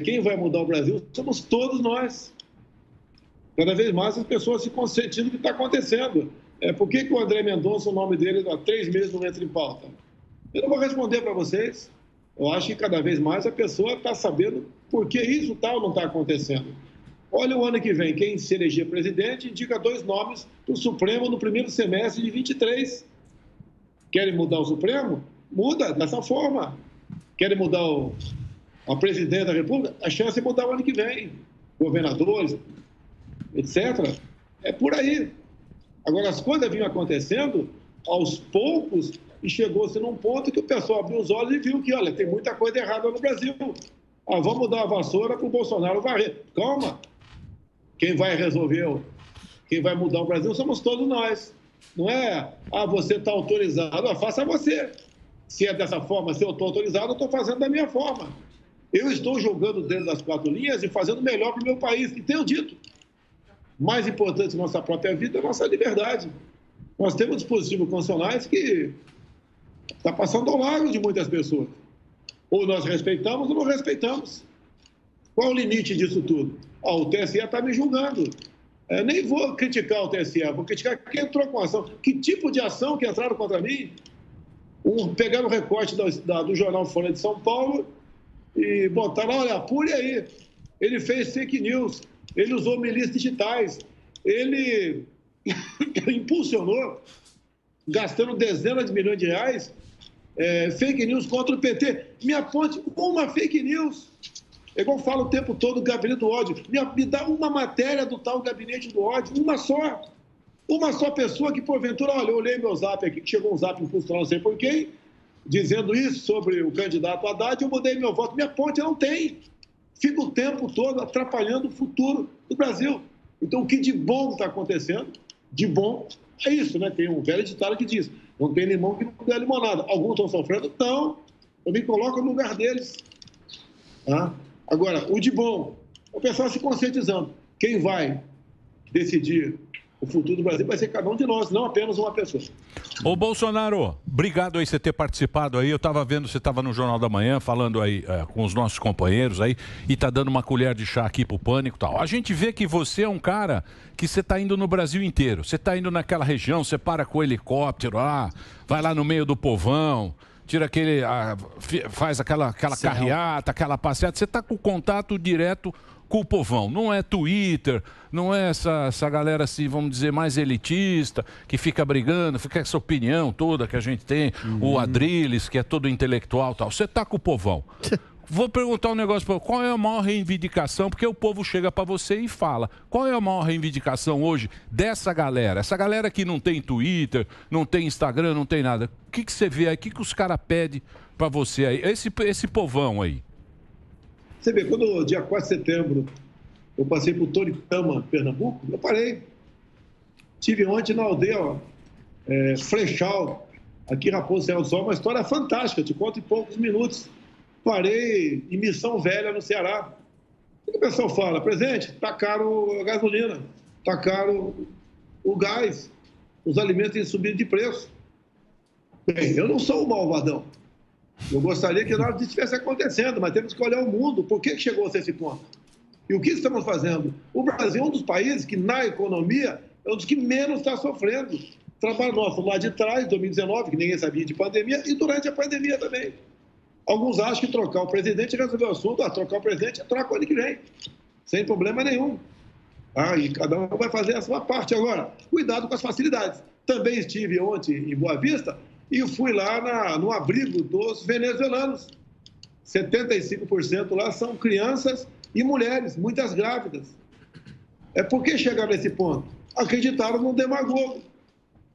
Quem vai mudar o Brasil somos todos nós. Cada vez mais as pessoas se conscientizam do que está acontecendo. Por que o André Mendonça, o nome dele, há 3 meses não entra em pauta? Eu não vou responder para vocês. Eu acho que cada vez mais a pessoa está sabendo por que isso tal não está acontecendo. Olha, o ano que vem, quem se eleger presidente indica 2 nomes para o Supremo no primeiro semestre de 23. Querem mudar o Supremo? Muda dessa forma. Querem mudar a presidente da República? A chance é mudar o ano que vem. Governadores, etc. É por aí. Agora, as coisas vinham acontecendo aos poucos e chegou-se num ponto que o pessoal abriu os olhos e viu que, olha, tem muita coisa errada no Brasil. Vamos dar a vassoura para o Bolsonaro varrer. Calma. Quem vai resolver, quem vai mudar o Brasil somos todos nós. Não é, você está autorizado. Faça você. Se é dessa forma, se eu estou autorizado, eu estou fazendo da minha forma. Eu estou jogando dentro das 4 linhas e fazendo melhor para o meu país. E tenho dito. Mais importante que nossa própria vida é a nossa liberdade. Nós temos dispositivos constitucionais que está passando ao largo de muitas pessoas. Ou nós respeitamos ou não respeitamos. Qual o limite disso tudo? O TSE está me julgando. Nem vou criticar o TSE, vou criticar quem entrou com ação. Que tipo de ação que entraram contra mim? Pegaram o recorte do jornal Folha de São Paulo e botaram, olha, apure aí. Ele fez fake news. Ele usou milícias digitais, ele impulsionou, gastando dezenas de milhões de reais, fake news contra o PT. Me aponte uma fake news. É igual eu falo o tempo todo do gabinete do ódio. Me dá uma matéria do tal gabinete do ódio, uma só. Uma só pessoa que, porventura, olha, eu olhei meu zap aqui, que chegou um zap impulsionado, não sei por quem, dizendo isso sobre o candidato Haddad, eu mudei meu voto. Me aponte, não tem. Fica o tempo todo atrapalhando o futuro do Brasil. Então, o que de bom está acontecendo, de bom, é isso, né? Tem um velho ditado que diz, não tem limão que não dê limonada. Alguns estão sofrendo? Estão. Eu me coloco no lugar deles. Agora, o de bom, o pessoal se conscientizando. Quem vai decidir o futuro do Brasil vai ser cada um de nós, não apenas uma pessoa. Ô Bolsonaro, obrigado aí por você ter participado aí. Eu estava vendo, você estava no Jornal da Manhã falando aí com os nossos companheiros aí e tá dando uma colher de chá aqui pro Pânico e tal. A gente vê que você é um cara que você tá indo no Brasil inteiro. Você tá indo naquela região, você para com o helicóptero lá, vai lá no meio do povão, tira faz aquela carreata, aquela passeata. Você tá com contato direto com o povão. Não é Twitter, não é essa galera, assim, vamos dizer, mais elitista, que fica brigando, fica essa opinião toda que a gente tem, o Adrilles, que é todo intelectual e tal. Você tá com o povão. Vou perguntar um negócio para você. Qual é a maior reivindicação? Porque o povo chega para você e fala. Qual é a maior reivindicação hoje dessa galera? Essa galera que não tem Twitter, não tem Instagram, não tem nada. O que você vê aí? O que os caras pedem para você aí? Esse povão aí. Você vê, quando dia 4 de setembro eu passei por Toritama, Pernambuco, eu parei. Estive ontem na aldeia Frechal, aqui em Raposo Serra do Sol, uma história fantástica, te conto em poucos minutos. Parei em Missão Velha, no Ceará. O que o pessoal fala? Presidente, está caro a gasolina, está caro o gás, os alimentos têm subido de preço. Bem, eu não sou um malvadão. Eu gostaria que nada disso estivesse acontecendo, mas temos que olhar o mundo. Por que chegou a esse ponto? E o que estamos fazendo? O Brasil é um dos países que, na economia, é um dos que menos está sofrendo. Trabalho nosso lá de trás, 2019, que ninguém sabia de pandemia, e durante a pandemia também. Alguns acham que trocar o presidente resolveu o assunto. Trocar o presidente, troca o ano que vem. Sem problema nenhum. E cada um vai fazer a sua parte. Agora, cuidado com as facilidades. Também estive ontem em Boa Vista e fui lá no abrigo dos venezuelanos. 75% lá são crianças e mulheres, muitas grávidas. Por que chegaram nesse ponto? Acreditaram num demagogo,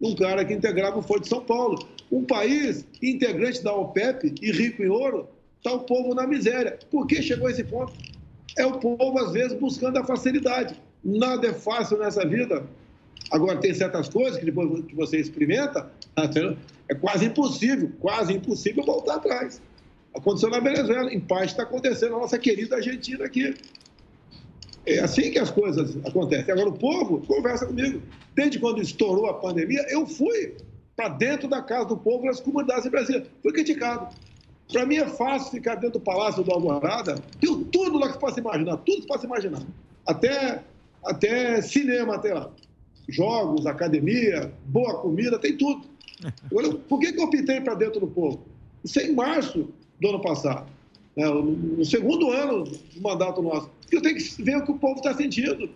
num cara que integrava o Foro de São Paulo. Um país integrante da OPEP e rico em ouro, está o povo na miséria. Por que chegou a esse ponto? É o povo, às vezes, buscando a facilidade. Nada é fácil nessa vida. Agora, tem certas coisas que depois que você experimenta, é quase impossível voltar atrás. Aconteceu na Venezuela, em parte está acontecendo na nossa querida Argentina aqui. É assim que as coisas acontecem. Agora, o povo conversa comigo. Desde quando estourou a pandemia, eu fui para dentro da casa do povo nas comunidades em Brasília. Fui criticado. Para mim é fácil ficar dentro do Palácio do Alvorada. Tem tudo lá que você possa imaginar. Tudo que você possa imaginar. Até cinema, até lá. Jogos, academia, boa comida, tem tudo. Agora, por que eu optei para dentro do povo? Isso é em março do ano passado. No segundo ano do mandato nosso. Porque eu tenho que ver o que o povo está sentindo.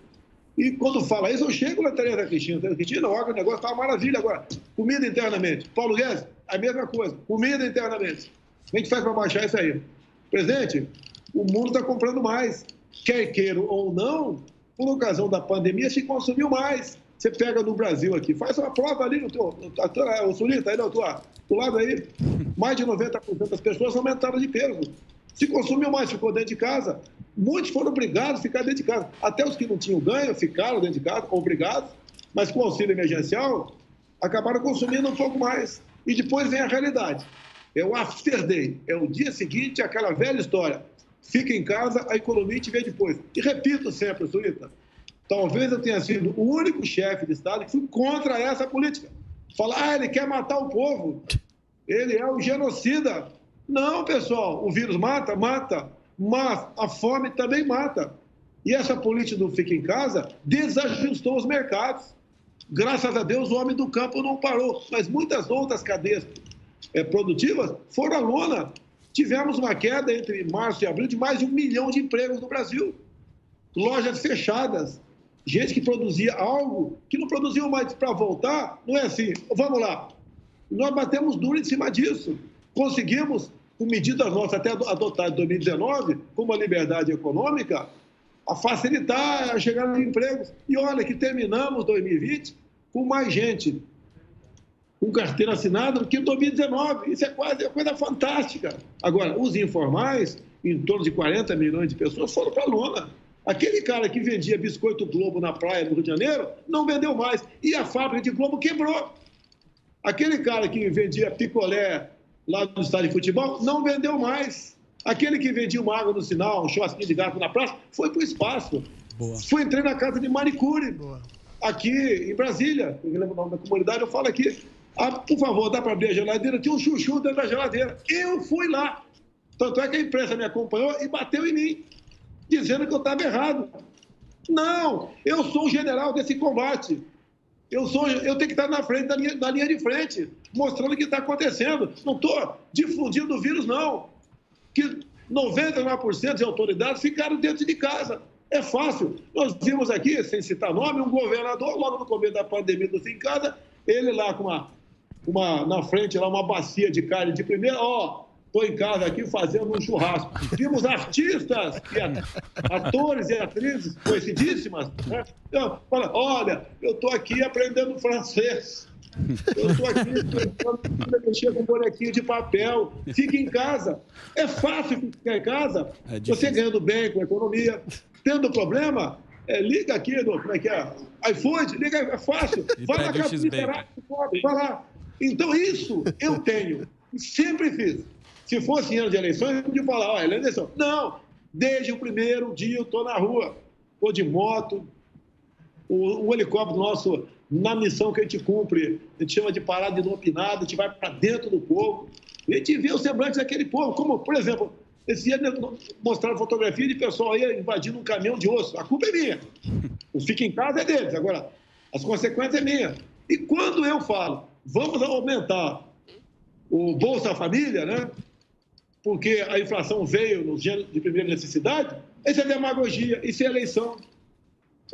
E quando fala isso, eu chego na Tereza Cristina. Tereza Cristina, olha, o negócio está uma maravilha agora. Comida internamente. Paulo Guedes, a mesma coisa. Comida internamente. Como é que faz para baixar isso aí? Presidente, o mundo está comprando mais. Quer queira ou não, por ocasião da pandemia, se consumiu mais. Você pega no Brasil aqui, faz uma prova ali no teu... O Sulita, aí do lado aí, mais de 90% das pessoas aumentaram de peso. Se consumiu mais, ficou dentro de casa. Muitos foram obrigados a ficar dentro de casa. Até os que não tinham ganho ficaram dentro de casa, obrigados, mas com auxílio emergencial, acabaram consumindo um pouco mais. E depois vem a realidade. É o after day, é o dia seguinte, aquela velha história. Fica em casa, a economia te vê depois. E repito sempre, Sulita, talvez eu tenha sido o único chefe de Estado que fui contra essa política. Falar, ele quer matar o povo, ele é um genocida. Não, pessoal, o vírus mata, mas a fome também mata. E essa política do fica em casa desajustou os mercados. Graças a Deus, o homem do campo não parou, mas muitas outras cadeias produtivas foram à lona. Tivemos uma queda entre março e abril de mais de 1 milhão de empregos no Brasil. Lojas fechadas, gente que produzia algo que não produziam mais para voltar. Não é assim, vamos lá. Nós batemos duro em cima disso. Conseguimos, com medidas nossas até adotadas em 2019, como a liberdade econômica, a facilitar a chegada de empregos. E olha que terminamos 2020 com mais gente com carteira assinada do que em 2019. Isso é quase uma coisa fantástica. Agora, os informais, em torno de 40 milhões de pessoas, foram para a lona. Aquele cara que vendia biscoito Globo na praia do Rio de Janeiro não vendeu mais. E a fábrica de Globo quebrou. Aquele cara que vendia picolé lá no estádio de futebol não vendeu mais. Aquele que vendia uma água no sinal, um churrasquinho de gato na praça, foi para o espaço. Entrei na casa de manicure, aqui em Brasília. Eu lembro o nome da comunidade, eu falo aqui. Por favor, dá para abrir a geladeira? Tinha um chuchu dentro da geladeira. Eu fui lá. Tanto é que a imprensa me acompanhou e bateu em mim, dizendo que eu estava errado. Não, eu sou o general desse combate. Eu tenho que estar na frente, na linha de frente, mostrando o que está acontecendo. Não estou difundindo o vírus, não. Que 99% das autoridades ficaram dentro de casa. É fácil. Nós vimos aqui, sem citar nome, um governador, logo no começo da pandemia do Fique em Casa, ele lá com na frente, lá uma bacia de carne de primeira, estou em casa aqui fazendo um churrasco. Vimos artistas, atores e atrizes conhecidíssimas, né? Então, fala, olha, eu estou aqui aprendendo francês. Eu estou aqui tentando mexer com um bonequinho de papel. Fique em casa. É fácil ficar em casa. Você ganhando bem com a economia. Tendo problema, liga aqui como é que é? iFood, liga, é fácil. Vai na Capitã, vai lá. Então, isso eu tenho. Sempre fiz. Se fosse em ano de eleições, eu podia falar, olha, eleição. Não, desde o primeiro dia eu estou na rua. Estou de moto. O helicóptero nosso, na missão que a gente cumpre, a gente chama de parada inopinada, a gente vai para dentro do povo. E a gente vê o semblante daquele povo. Como, por exemplo, esse dia mostraram fotografia de pessoal aí invadindo um caminhão de osso. A culpa é minha. O Fique em Casa é deles. Agora, as consequências é minha. E quando eu falo, vamos aumentar o Bolsa Família, né? Porque a inflação veio nos dias de primeira necessidade, isso é demagogia, isso é eleição.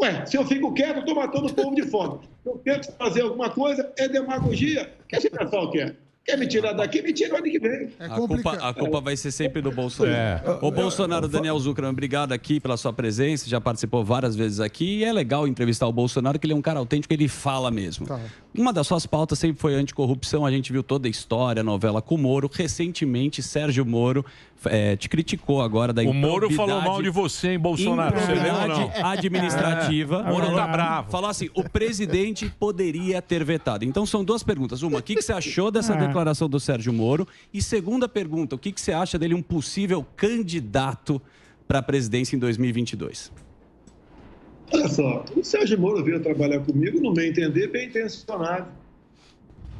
Ué, se eu fico quieto, eu estou matando o povo de fome. Se eu tento fazer alguma coisa, é demagogia. O que esse pessoal quer? Quer me tirar daqui? Me tira o ano que vem. A culpa vai ser sempre do Bolsonaro. Ô, Bolsonaro, Daniel Zuckerman, obrigado aqui pela sua presença, já participou várias vezes aqui, e é legal entrevistar o Bolsonaro, que ele é um cara autêntico, ele fala mesmo. Tá. Uma das suas pautas sempre foi anticorrupção, a gente viu toda a história, a novela com o Moro. Recentemente, Sérgio Moro te criticou agora da improbidade... O Moro falou mal de você, hein, Bolsonaro? Você lembra ou não? Administrativa. O Moro tá bravo. Falou assim, o presidente poderia ter vetado. Então, são duas perguntas. Uma, o que você achou dessa declaração do Sérgio Moro? E segunda pergunta, o que você acha dele um possível candidato para a presidência em 2022? Olha só, o Sérgio Moro veio trabalhar comigo, no meu entender, bem intencionado.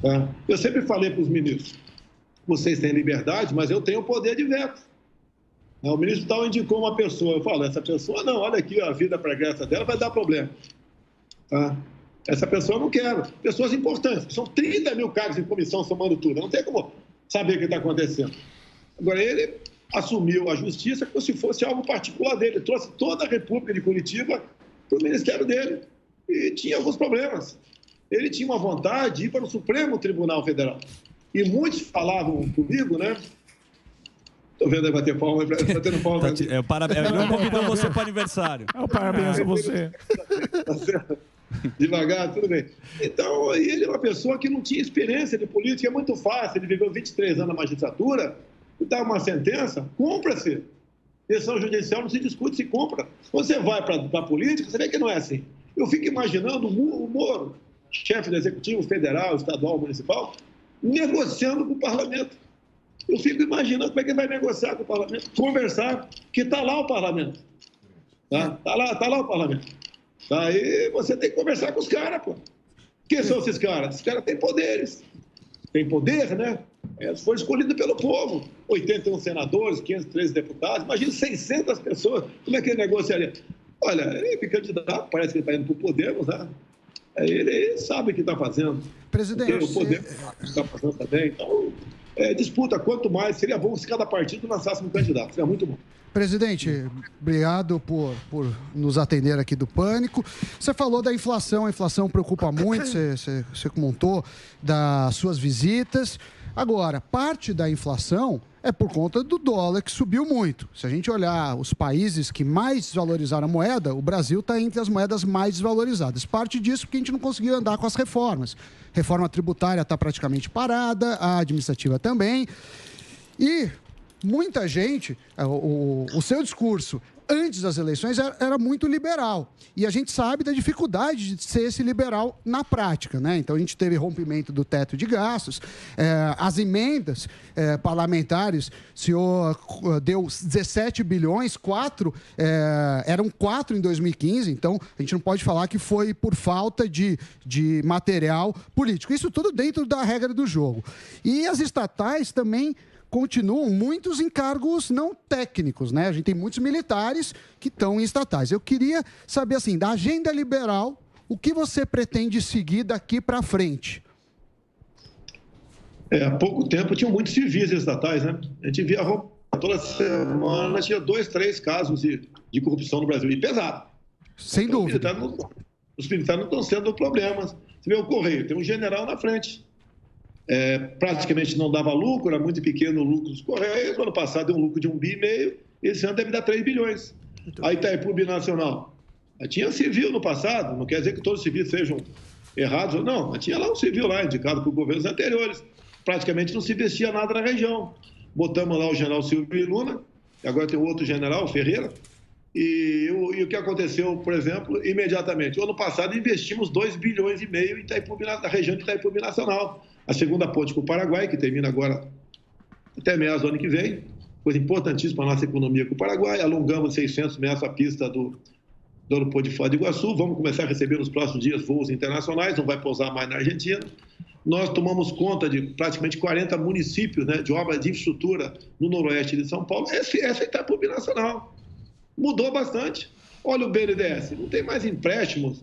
Tá? Eu sempre falei para os ministros, vocês têm liberdade, mas eu tenho poder de veto. O ministro tal indicou uma pessoa, eu falo, essa pessoa não, olha aqui, a vida pregressa dela vai dar problema. Tá? Essa pessoa eu não quero. Pessoas importantes, são 30 mil cargos em comissão somando tudo, não tem como saber o que está acontecendo. Agora, ele assumiu a justiça como se fosse algo particular dele, trouxe toda a República de Curitiba para o ministério dele e tinha alguns problemas. Ele tinha uma vontade de ir para o Supremo Tribunal Federal. E muitos falavam comigo, né? Estou vendo aí bater palma, batendo palma. Eu convidou você para o aniversário. Parabéns a você. Tá certo? Devagar, tudo bem. Então, ele é uma pessoa que não tinha experiência de política, é muito fácil. Ele viveu 23 anos na magistratura, e dá uma sentença, cumpra-se. Decisão judicial não se discute, se cumpra. Quando você vai para a política, você vê que não é assim. Eu fico imaginando o Moro, chefe do Executivo Federal, Estadual, Municipal, negociando com o Parlamento. Eu fico imaginando como é que ele vai negociar com o Parlamento, conversar, que está lá o Parlamento. Tá lá o Parlamento. Aí você tem que conversar com os caras, pô. Quem são esses caras? Esses caras têm poderes. Tem poder, né? Eles foram escolhidos pelo povo. 81 senadores, 513 deputados. Imagina 600 pessoas. Como é que ele negociaria? Olha, ele é candidato, parece que ele está indo para o Podemos, né? Ele sabe o que está fazendo. Presidente... O Podemos está fazendo também. Então, disputa. Quanto mais, seria bom se cada partido lançasse um candidato. Seria muito bom. Presidente, obrigado por nos atender aqui do Pânico. Você falou da inflação, a inflação preocupa muito, você comentou das suas visitas. Agora, parte da inflação é por conta do dólar, que subiu muito. Se a gente olhar os países que mais desvalorizaram a moeda, o Brasil está entre as moedas mais desvalorizadas. Parte disso porque a gente não conseguiu andar com as reformas. Reforma tributária está praticamente parada, a administrativa também. E muita gente, o seu discurso antes das eleições era muito liberal. E a gente sabe da dificuldade de ser esse liberal na prática, né? Então, a gente teve rompimento do teto de gastos, as emendas parlamentares, o senhor deu 17 bilhões, eram 4 em 2015, então a gente não pode falar que foi por falta de material político. Isso tudo dentro da regra do jogo. E as estatais também continuam muitos encargos não técnicos, né? A gente tem muitos militares que estão em estatais. Eu queria saber, assim, da agenda liberal, o que você pretende seguir daqui para frente? Há pouco tempo tinham muitos civis estatais, né? A gente via toda semana tinha 2, 3 casos de corrupção no Brasil, e pesado. Sem dúvida. Os militares não estão sendo problemas. Você vê o Correio, tem um general na frente. Praticamente não dava lucro, era muito pequeno o lucro dos Correios. No ano passado deu um lucro de 1,5 bi, esse ano deve dar 3 bilhões. A Itaipu Binacional. Tinha civil no passado, não quer dizer que todos os civis sejam errados, não, mas tinha lá um civil lá, indicado por governos anteriores. Praticamente não se investia nada na região. Botamos lá o general Silvio Luna, e agora tem outro general, Ferreira. E o que aconteceu, por exemplo, imediatamente? O ano passado investimos 2,5 bilhões na região de Itaipu Binacional. A segunda ponte com o Paraguai, que termina agora até meados do ano que vem. Coisa importantíssima para a nossa economia com o Paraguai. Alongamos 600 metros a pista do aeroporto de Foz do Iguaçu. Vamos começar a receber nos próximos dias voos internacionais, não vai pousar mais na Argentina. Nós tomamos conta de praticamente 40 municípios, né, de obras de infraestrutura no noroeste de São Paulo. Essa é Itaipu Binacional. Mudou bastante. Olha o BNDES, não tem mais empréstimos.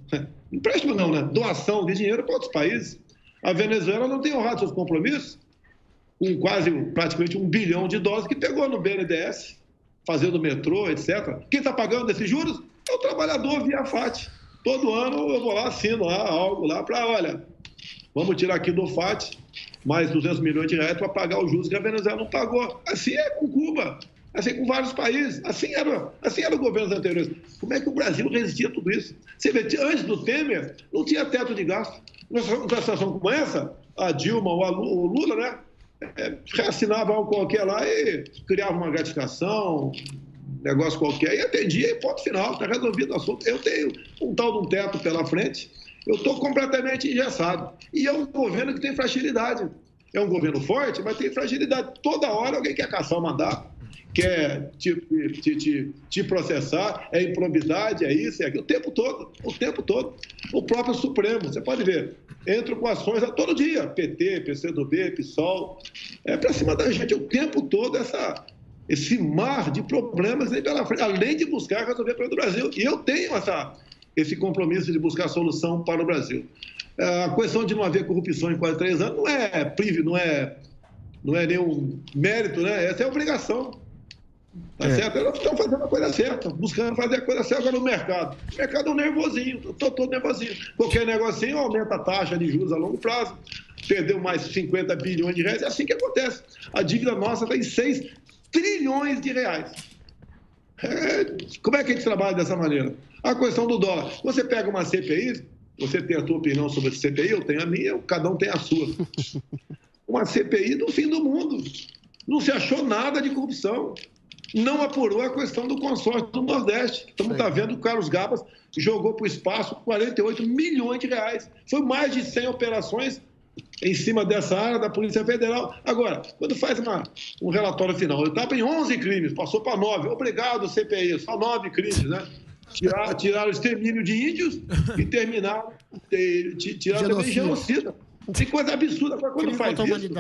Empréstimo não, né? Doação de dinheiro para outros países. A Venezuela não tem honrado seus compromissos, com praticamente 1 bilhão de dólares que pegou no BNDES, fazendo metrô, etc. Quem está pagando esses juros é o trabalhador via FAT. Todo ano eu vou lá, assino lá algo lá para, olha, vamos tirar aqui do FAT mais 200 milhões de reais para pagar os juros que a Venezuela não pagou. Assim é com Cuba, assim é com vários países, assim era os governos anteriores. Como é que o Brasil resistia a tudo isso? Você vê, antes do Temer, não tinha teto de gasto. Numa situação como essa, a Dilma ou o Lula, né, reassinava algo qualquer lá e criava uma gratificação, negócio qualquer, e atendia e ponto final, está resolvido o assunto. Eu tenho um tal de um teto pela frente, eu estou completamente engessado. E é um governo que tem fragilidade. É um governo forte, mas tem fragilidade. Toda hora alguém quer caçar o mandato, quer te processar, é improbidade, é isso, é aquilo, o tempo todo. O próprio Supremo, você pode ver, entra com ações a todo dia, PT, PCdoB, PSOL, para cima da gente o tempo todo esse mar de problemas aí pela frente, além de buscar resolver para o Brasil. E eu tenho esse compromisso de buscar solução para o Brasil. A questão de não haver corrupção em quase 3 anos não é nenhum mérito, né? Essa é a obrigação. Tá certo? Elas estão fazendo a coisa certa, buscando fazer a coisa certa. Agora no mercado. O mercado é nervosinho, estou todo nervosinho. Qualquer negocinho aumenta a taxa de juros a longo prazo, perdeu mais 50 bilhões de reais, é assim que acontece. A dívida nossa está em 6 trilhões de reais. Como é que a gente trabalha dessa maneira? A questão do dólar. Você pega uma CPI, você tem a tua opinião sobre a CPI, eu tenho a minha, cada um tem a sua. Uma CPI do fim do mundo. Não se achou nada de corrupção. Não apurou a questão do consórcio do Nordeste. Estamos vendo que o Carlos Gabas jogou para o espaço 48 milhões de reais. Foi mais de 100 operações em cima dessa área da Polícia Federal. Agora, quando faz um relatório final, ele estava em 11 crimes, passou para 9. Obrigado, CPI, só 9 crimes, né? Tiraram o extermínio de índios e tiraram também genocida. Tem coisa absurda quando faz isso.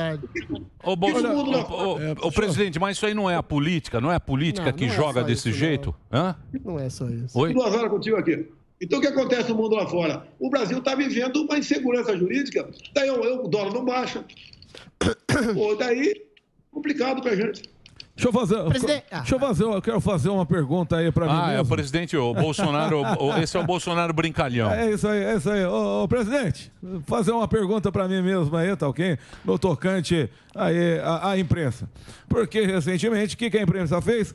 Ô, presidente, mas isso aí não é a política? Não é a política que joga desse jeito? Hã? Não é só isso. Oi? 2 horas contigo aqui. Então, o que acontece no mundo lá fora? O Brasil está vivendo uma insegurança jurídica, daí o dólar não baixa. Daí, complicado para a gente. Eu quero fazer uma pergunta aí para mim mesmo. É o presidente, o Bolsonaro, esse é o Bolsonaro brincalhão. É isso aí. Ô, presidente, fazer uma pergunta para mim mesmo aí, tá ok? No tocante aí a imprensa. Porque recentemente, o que a imprensa fez?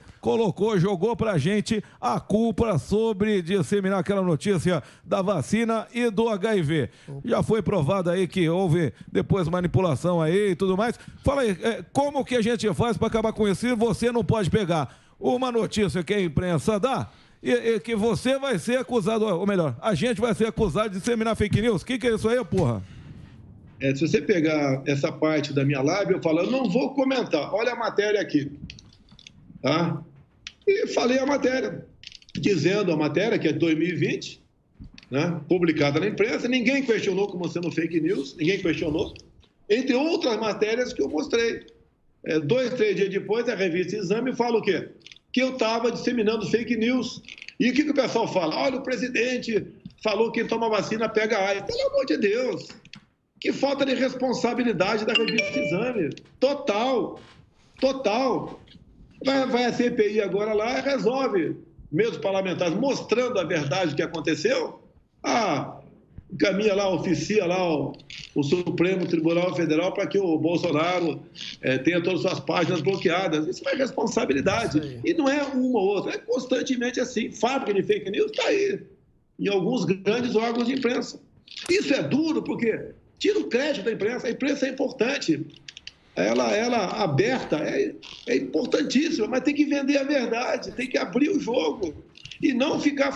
Jogou pra gente a culpa sobre disseminar aquela notícia da vacina e do HIV. Já foi provado aí que houve depois manipulação aí e tudo mais. Fala aí, como que a gente faz para acabar com isso? Você não pode pegar uma notícia que a imprensa dá e que você vai ser acusado, ou melhor, a gente vai ser acusado de disseminar fake news. O que é isso aí, porra? Se você pegar essa parte da minha live, eu falo, eu não vou comentar. Olha a matéria aqui. Tá? E falei a matéria, dizendo a matéria que é de 2020, né, publicada na imprensa, ninguém questionou como sendo fake news, ninguém questionou, entre outras matérias que eu mostrei. 2, 3 dias depois, a revista Exame fala o quê? Que eu estava disseminando fake news. E o que o pessoal fala? Olha, o presidente falou que quem toma vacina pega AIDS. Pelo amor de Deus! Que falta de responsabilidade da revista Exame. Total. Vai a CPI agora lá e resolve, mesmo parlamentares, mostrando a verdade que aconteceu, encaminha lá, oficia lá o Supremo Tribunal Federal para que o Bolsonaro tenha todas as suas páginas bloqueadas. Isso é responsabilidade. E não é uma ou outra, é constantemente assim. Fábrica de fake news está aí, em alguns grandes órgãos de imprensa. Isso é duro porque tira o crédito da imprensa. A imprensa é importante. Ela aberta é importantíssima, mas tem que vender a verdade, tem que abrir o jogo e não ficar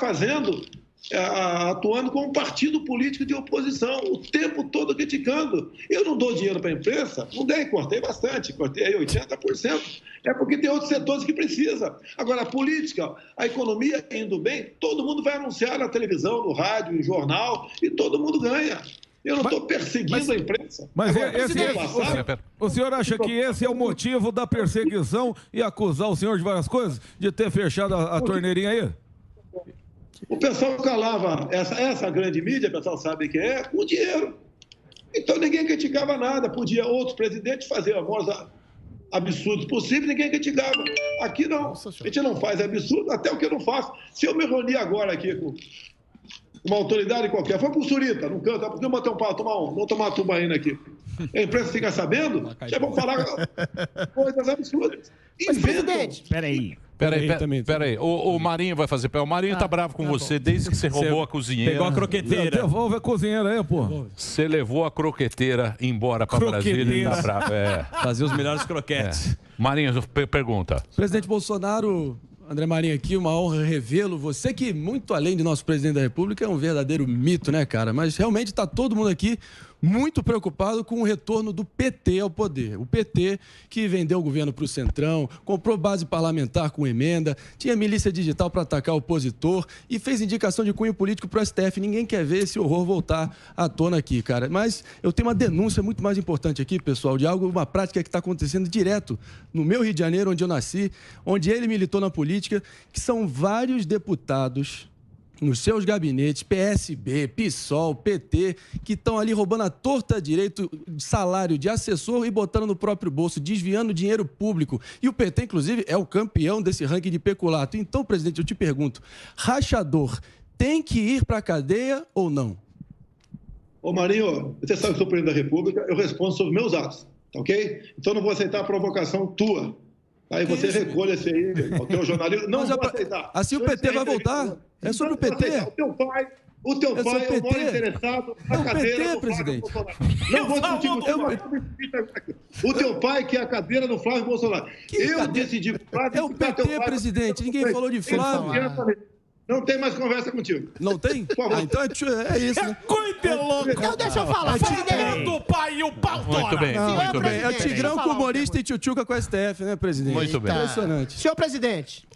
atuando como um partido político de oposição, o tempo todo criticando. Eu não dou dinheiro para a imprensa, não dei, cortei bastante, cortei aí 80%, é porque tem outros setores que precisam. Agora, a política, a economia indo bem, todo mundo vai anunciar na televisão, no rádio, no jornal, e todo mundo ganha. Eu não estou perseguindo a imprensa. Mas agora, o senhor acha que esse é o motivo da perseguição e acusar o senhor de várias coisas? De ter fechado a torneirinha aí? O pessoal calava essa grande mídia, o pessoal sabe quem é, com dinheiro. Então ninguém criticava nada. Podia outros presidentes fazer os maiores absurdos possíveis, ninguém criticava. Aqui não. A gente não faz absurdo, até o que eu não faço. Se eu me reunir agora aqui com uma autoridade qualquer, foi pro Surita, no canto, porque eu bater um pau, vamos tomar uma tubaína aqui. A imprensa fica sabendo, já vão falar coisas absurdas. Mas, presidente, Peraí. O Marinho vai fazer pé. O Marinho tá bravo com você desde que você roubou a cozinheira. Pegou a croqueteira. Devolve a cozinheira aí, pô. Você levou a croqueteira embora pra Brasília e tá bravo. Fazer os melhores croquetes. Marinho, pergunta. Presidente Bolsonaro, André Marinho aqui, uma honra revê-lo. Você que, muito além de nosso presidente da República, é um verdadeiro mito, né, cara? Mas realmente tá todo mundo aqui muito preocupado com o retorno do PT ao poder. O PT que vendeu o governo para o Centrão, comprou base parlamentar com emenda, tinha milícia digital para atacar o opositor e fez indicação de cunho político para o STF. Ninguém quer ver esse horror voltar à tona aqui, cara. Mas eu tenho uma denúncia muito mais importante aqui, pessoal, de uma prática que está acontecendo direto no meu Rio de Janeiro, onde eu nasci, onde ele militou na política, que são vários deputados nos seus gabinetes, PSB, PSOL, PT, que estão ali roubando a torta direito de salário de assessor e botando no próprio bolso, desviando dinheiro público. E o PT, inclusive, é o campeão desse ranking de peculato. Então, presidente, eu te pergunto, rachador tem que ir para a cadeia ou não? Ô Marinho, você sabe que sou presidente da República, eu respondo sobre meus atos, tá ok? Então não vou aceitar a provocação tua. Aí você recolhe esse aí, o teu jornalismo. Não vou aceitar. Assim o PT vai voltar. É sobre o PT. O teu pai é o maior interessado na cadeira do Flávio Bolsonaro. Não vou discutir com o teu pai que é a cadeira do Flávio Bolsonaro. Eu decidi... É o PT, presidente. Ninguém falou de Flávio. Não tem mais conversa contigo. Não tem? Então é isso, né? Coite louco! Então deixa eu falar. Do pai e o pau Muito bem, muito bem. É Tigrão com humorista e tchutchuca com a STF, né, presidente? Muito bem. Impressionante. Senhor presidente.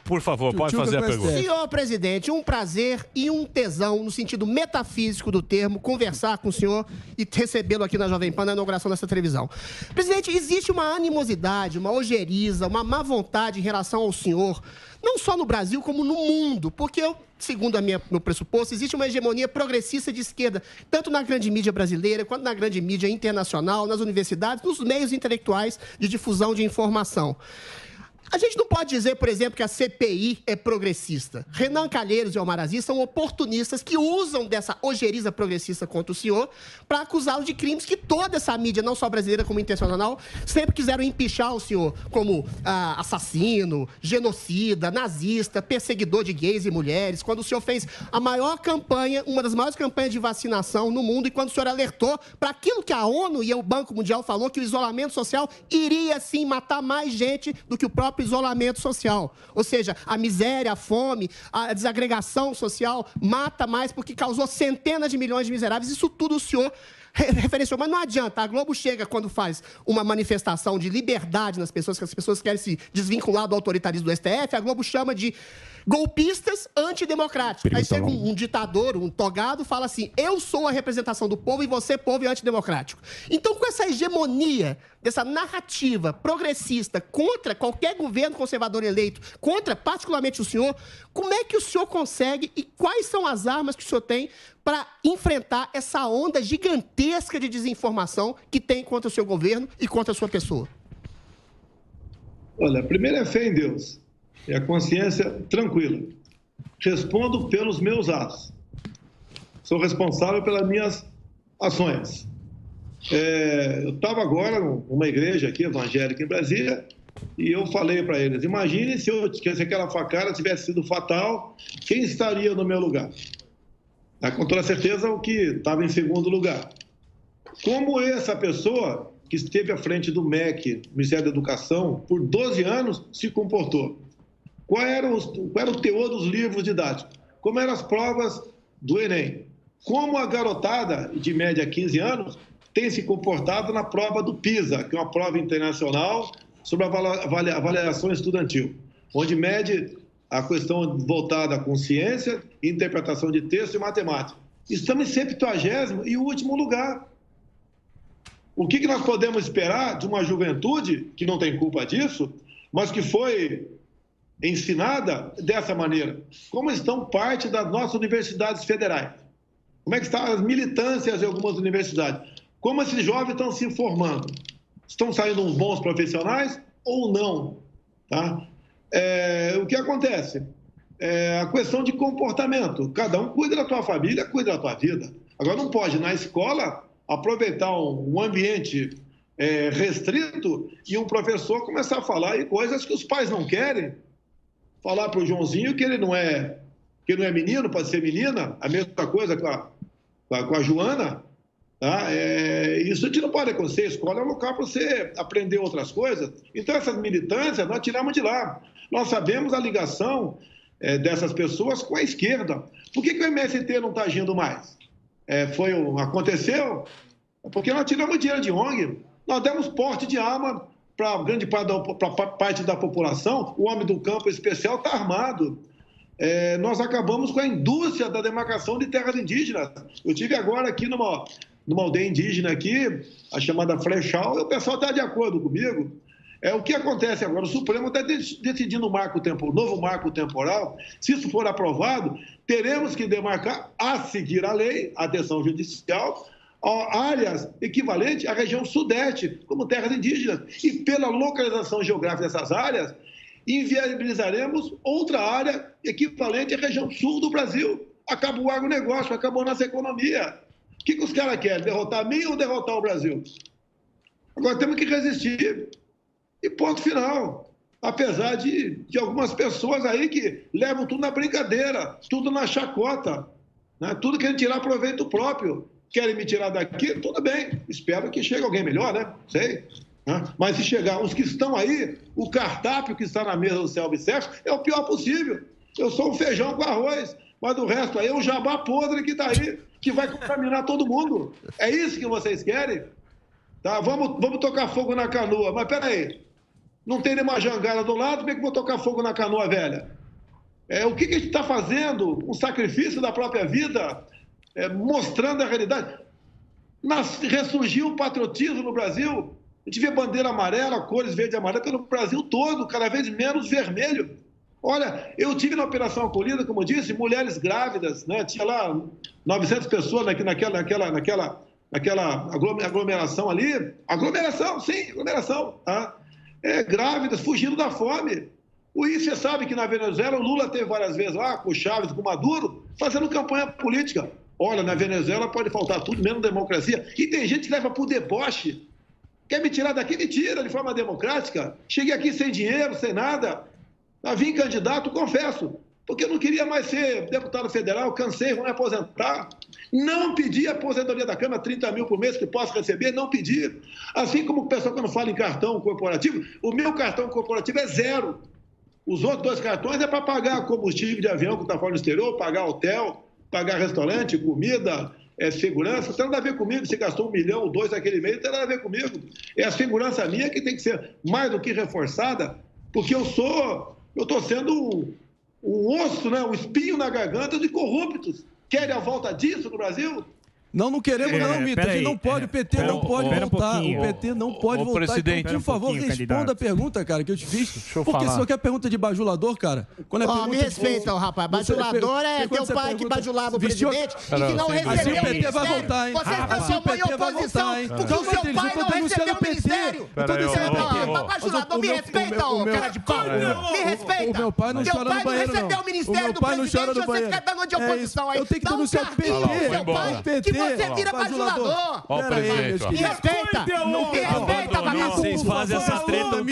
Por favor, pode fazer a pergunta. Senhor presidente, um prazer e um tesão, no sentido metafísico do termo, conversar com o senhor e recebê-lo aqui na Jovem Pan, na inauguração dessa televisão. Presidente, existe uma animosidade, uma ojeriza, uma má vontade em relação ao senhor, não só no Brasil, como no mundo, porque segundo meu pressuposto, existe uma hegemonia progressista de esquerda, tanto na grande mídia brasileira, quanto na grande mídia internacional, nas universidades, nos meios intelectuais de difusão de informação. A gente não pode dizer, por exemplo, que a CPI é progressista. Renan Calheiros e Omar Aziz são oportunistas que usam dessa ojeriza progressista contra o senhor para acusá-lo de crimes que toda essa mídia, não só brasileira como internacional, sempre quiseram empichar o senhor como assassino, genocida, nazista, perseguidor de gays e mulheres, quando o senhor fez a maior campanha, uma das maiores campanhas de vacinação no mundo, e quando o senhor alertou para aquilo que a ONU e o Banco Mundial falou, que o isolamento social iria, sim, matar mais gente do que o próprio isolamento social. Ou seja, a miséria, a fome, a desagregação social mata mais porque causou centenas de milhões de miseráveis. Isso tudo o senhor referenciou. Mas não adianta. A Globo chega quando faz uma manifestação de liberdade nas pessoas, que as pessoas querem se desvincular do autoritarismo do STF, a Globo chama de golpistas antidemocráticos. Aí chega um ditador, um togado, fala assim, eu sou a representação do povo e você, povo, é antidemocrático. Então, com essa hegemonia, dessa narrativa progressista contra qualquer governo conservador eleito, contra particularmente o senhor, como é que o senhor consegue e quais são as armas que o senhor tem para enfrentar essa onda gigantesca de desinformação que tem contra o seu governo e contra a sua pessoa? Olha, primeiro é fé em Deus. E a consciência tranquila. Respondo pelos meus atos. Sou responsável pelas minhas ações. Eu estava agora numa igreja aqui, evangélica em Brasília, e eu falei para eles, imagine se aquela facada tivesse sido fatal, quem estaria no meu lugar? Com toda certeza o que estava em segundo lugar. Como essa pessoa que esteve à frente do MEC, Ministério da Educação, por 12 anos, se comportou? Qual era o teor dos livros didáticos? Como eram as provas do Enem? Como a garotada, de média 15 anos, tem se comportado na prova do PISA, que é uma prova internacional sobre a avaliação estudantil, onde mede a questão voltada à consciência, interpretação de texto e matemática. Estamos em 70º e último lugar. O que nós podemos esperar de uma juventude que não tem culpa disso, mas que foi ensinada dessa maneira? Como estão parte das nossas universidades federais? Como é que estão as militâncias em algumas universidades? Como esses jovens estão se formando? Estão saindo uns bons profissionais ou não? Tá? O que acontece? A questão de comportamento. Cada um cuida da tua família, cuida da tua vida. Agora, não pode, na escola, aproveitar um ambiente restrito e um professor começar a falar em coisas que os pais não querem. Falar para o Joãozinho que ele não é menino, pode ser menina. A mesma coisa com a Joana. Tá? Isso a gente não pode acontecer. A escola é um local para você aprender outras coisas. Então, essas militâncias, nós tiramos de lá. Nós sabemos a ligação dessas pessoas com a esquerda. Por que o MST não está agindo mais? Aconteceu porque nós tiramos dinheiro de ONG, nós demos porte de arma para grande parte da população. O homem do campo especial está armado. Nós acabamos com a indústria da demarcação de terras indígenas. Eu estive agora aqui numa aldeia indígena aqui, a chamada Flechal, e o pessoal está de acordo comigo. O que acontece agora? O Supremo está decidindo um novo marco temporal. Se isso for aprovado, teremos que demarcar, a seguir a lei, a decisão judicial, áreas equivalentes à região sudeste, como terras indígenas. E pela localização geográfica dessas áreas, inviabilizaremos outra área equivalente à região sul do Brasil. Acabou o agronegócio, acabou a nossa economia. O que os caras querem? Derrotar a mim ou derrotar o Brasil? Agora temos que resistir. E ponto final. Apesar de algumas pessoas aí que levam tudo na brincadeira, tudo na chacota, né? Tudo querem tirar proveito próprio. Querem me tirar daqui? Tudo bem. Espero que chegue alguém melhor, né? Sei. Né? Mas se chegar os que estão aí, o cardápio que está na mesa do Self-Service é o pior possível. Eu sou um feijão com arroz, mas do resto aí é um jabá podre que está aí, que vai contaminar todo mundo. É isso que vocês querem? Tá? Vamos tocar fogo na canoa. Mas peraí, não tem nenhuma jangada do lado, como é que eu vou tocar fogo na canoa velha? O que a gente está fazendo? Um sacrifício da própria vida, mostrando a realidade. Ressurgiu o patriotismo no Brasil. A gente vê bandeira amarela, cores verde e amarela pelo Brasil todo, cada vez menos vermelho. Olha, eu tive na Operação Acolhida, como eu disse, mulheres grávidas, né? Tinha lá 900 pessoas naquela aglomeração ali. Aglomeração, sim, aglomeração. Tá? Grávidas, fugindo da fome. E você sabe que na Venezuela o Lula teve várias vezes lá, com o Chávez, com o Maduro, fazendo campanha política. Olha, na Venezuela pode faltar tudo, menos democracia. E tem gente que leva por deboche. Quer me tirar daqui? Me tira de forma democrática. Cheguei aqui sem dinheiro, sem nada. Vim candidato, confesso, porque eu não queria mais ser deputado federal, cansei, vou me aposentar. Não pedi a aposentadoria da Câmara, 30 mil por mês que posso receber, não pedi. Assim como o pessoal quando fala em cartão corporativo, o meu cartão corporativo é 0. Os outros 2 cartões é para pagar combustível de avião que está fora do exterior, pagar hotel, pagar restaurante, comida, segurança. Não tem nada a ver comigo, se gastou 1 milhão ou 2 naquele mês, não tem nada a ver comigo. É a segurança minha que tem que ser mais do que reforçada, porque eu estou sendo um osso, né? Um espinho na garganta de corruptos. Querem a volta disso no Brasil? Não queremos não, Mito. A gente não pode, o PT não pode voltar. O PT não pode voltar. Presidente, então, por favor, responda a pergunta, cara, que eu te fiz. Porque se você quer pergunta de bajulador, cara... Me respeita, rapaz. Bajulador é teu pai que bajulava o presidente e que não recebeu o PT vai voltar, hein? Você transformou em oposição porque o seu pai não recebeu o ministério. Bajulador, me respeita, ô cara de pau. Me respeita. O meu pai não chora no banheiro, não. Teu pai não recebeu o ministério do presidente e você fica dando de oposição aí. Eu tenho que denunciar o PT. Que você vira bajulador. Ó, o prefeito. Me respeita. Me respeita, vagabundo. Vocês fazem essas tretas,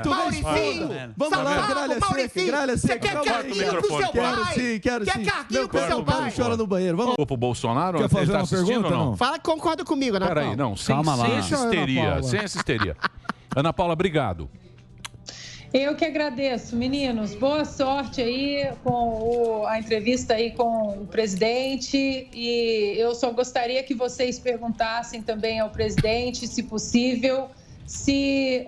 Mauricinho. Vamos lá, gralha Você seca. quer carguinho pro seu pai? Quero sim. Quer carguinho pro seu pai? Não chora no banheiro. Vamos. Pro Bolsonaro? Quer fazer uma assistindo pergunta, ou não? Fala que concorda comigo, Ana Paula. Peraí, não, sem essa histeria. Sem essa histeria. Ana Paula, obrigado. Eu que agradeço, meninos. Boa sorte aí com a entrevista aí com o presidente. E eu só gostaria que vocês perguntassem também ao presidente, se possível, se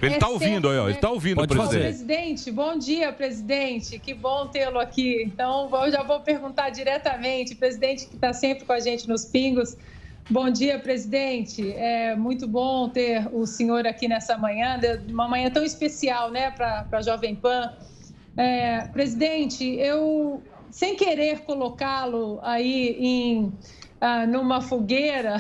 ele está ouvindo aí, ó. Ele está ouvindo o presidente. Presidente, bom dia, presidente. Que bom tê-lo aqui. Então, eu já vou perguntar diretamente. Presidente que está sempre com a gente nos pingos. Bom dia, presidente. É muito bom ter o senhor aqui nessa manhã, uma manhã tão especial, né, para a Jovem Pan. Presidente, eu, sem querer colocá-lo aí numa fogueira,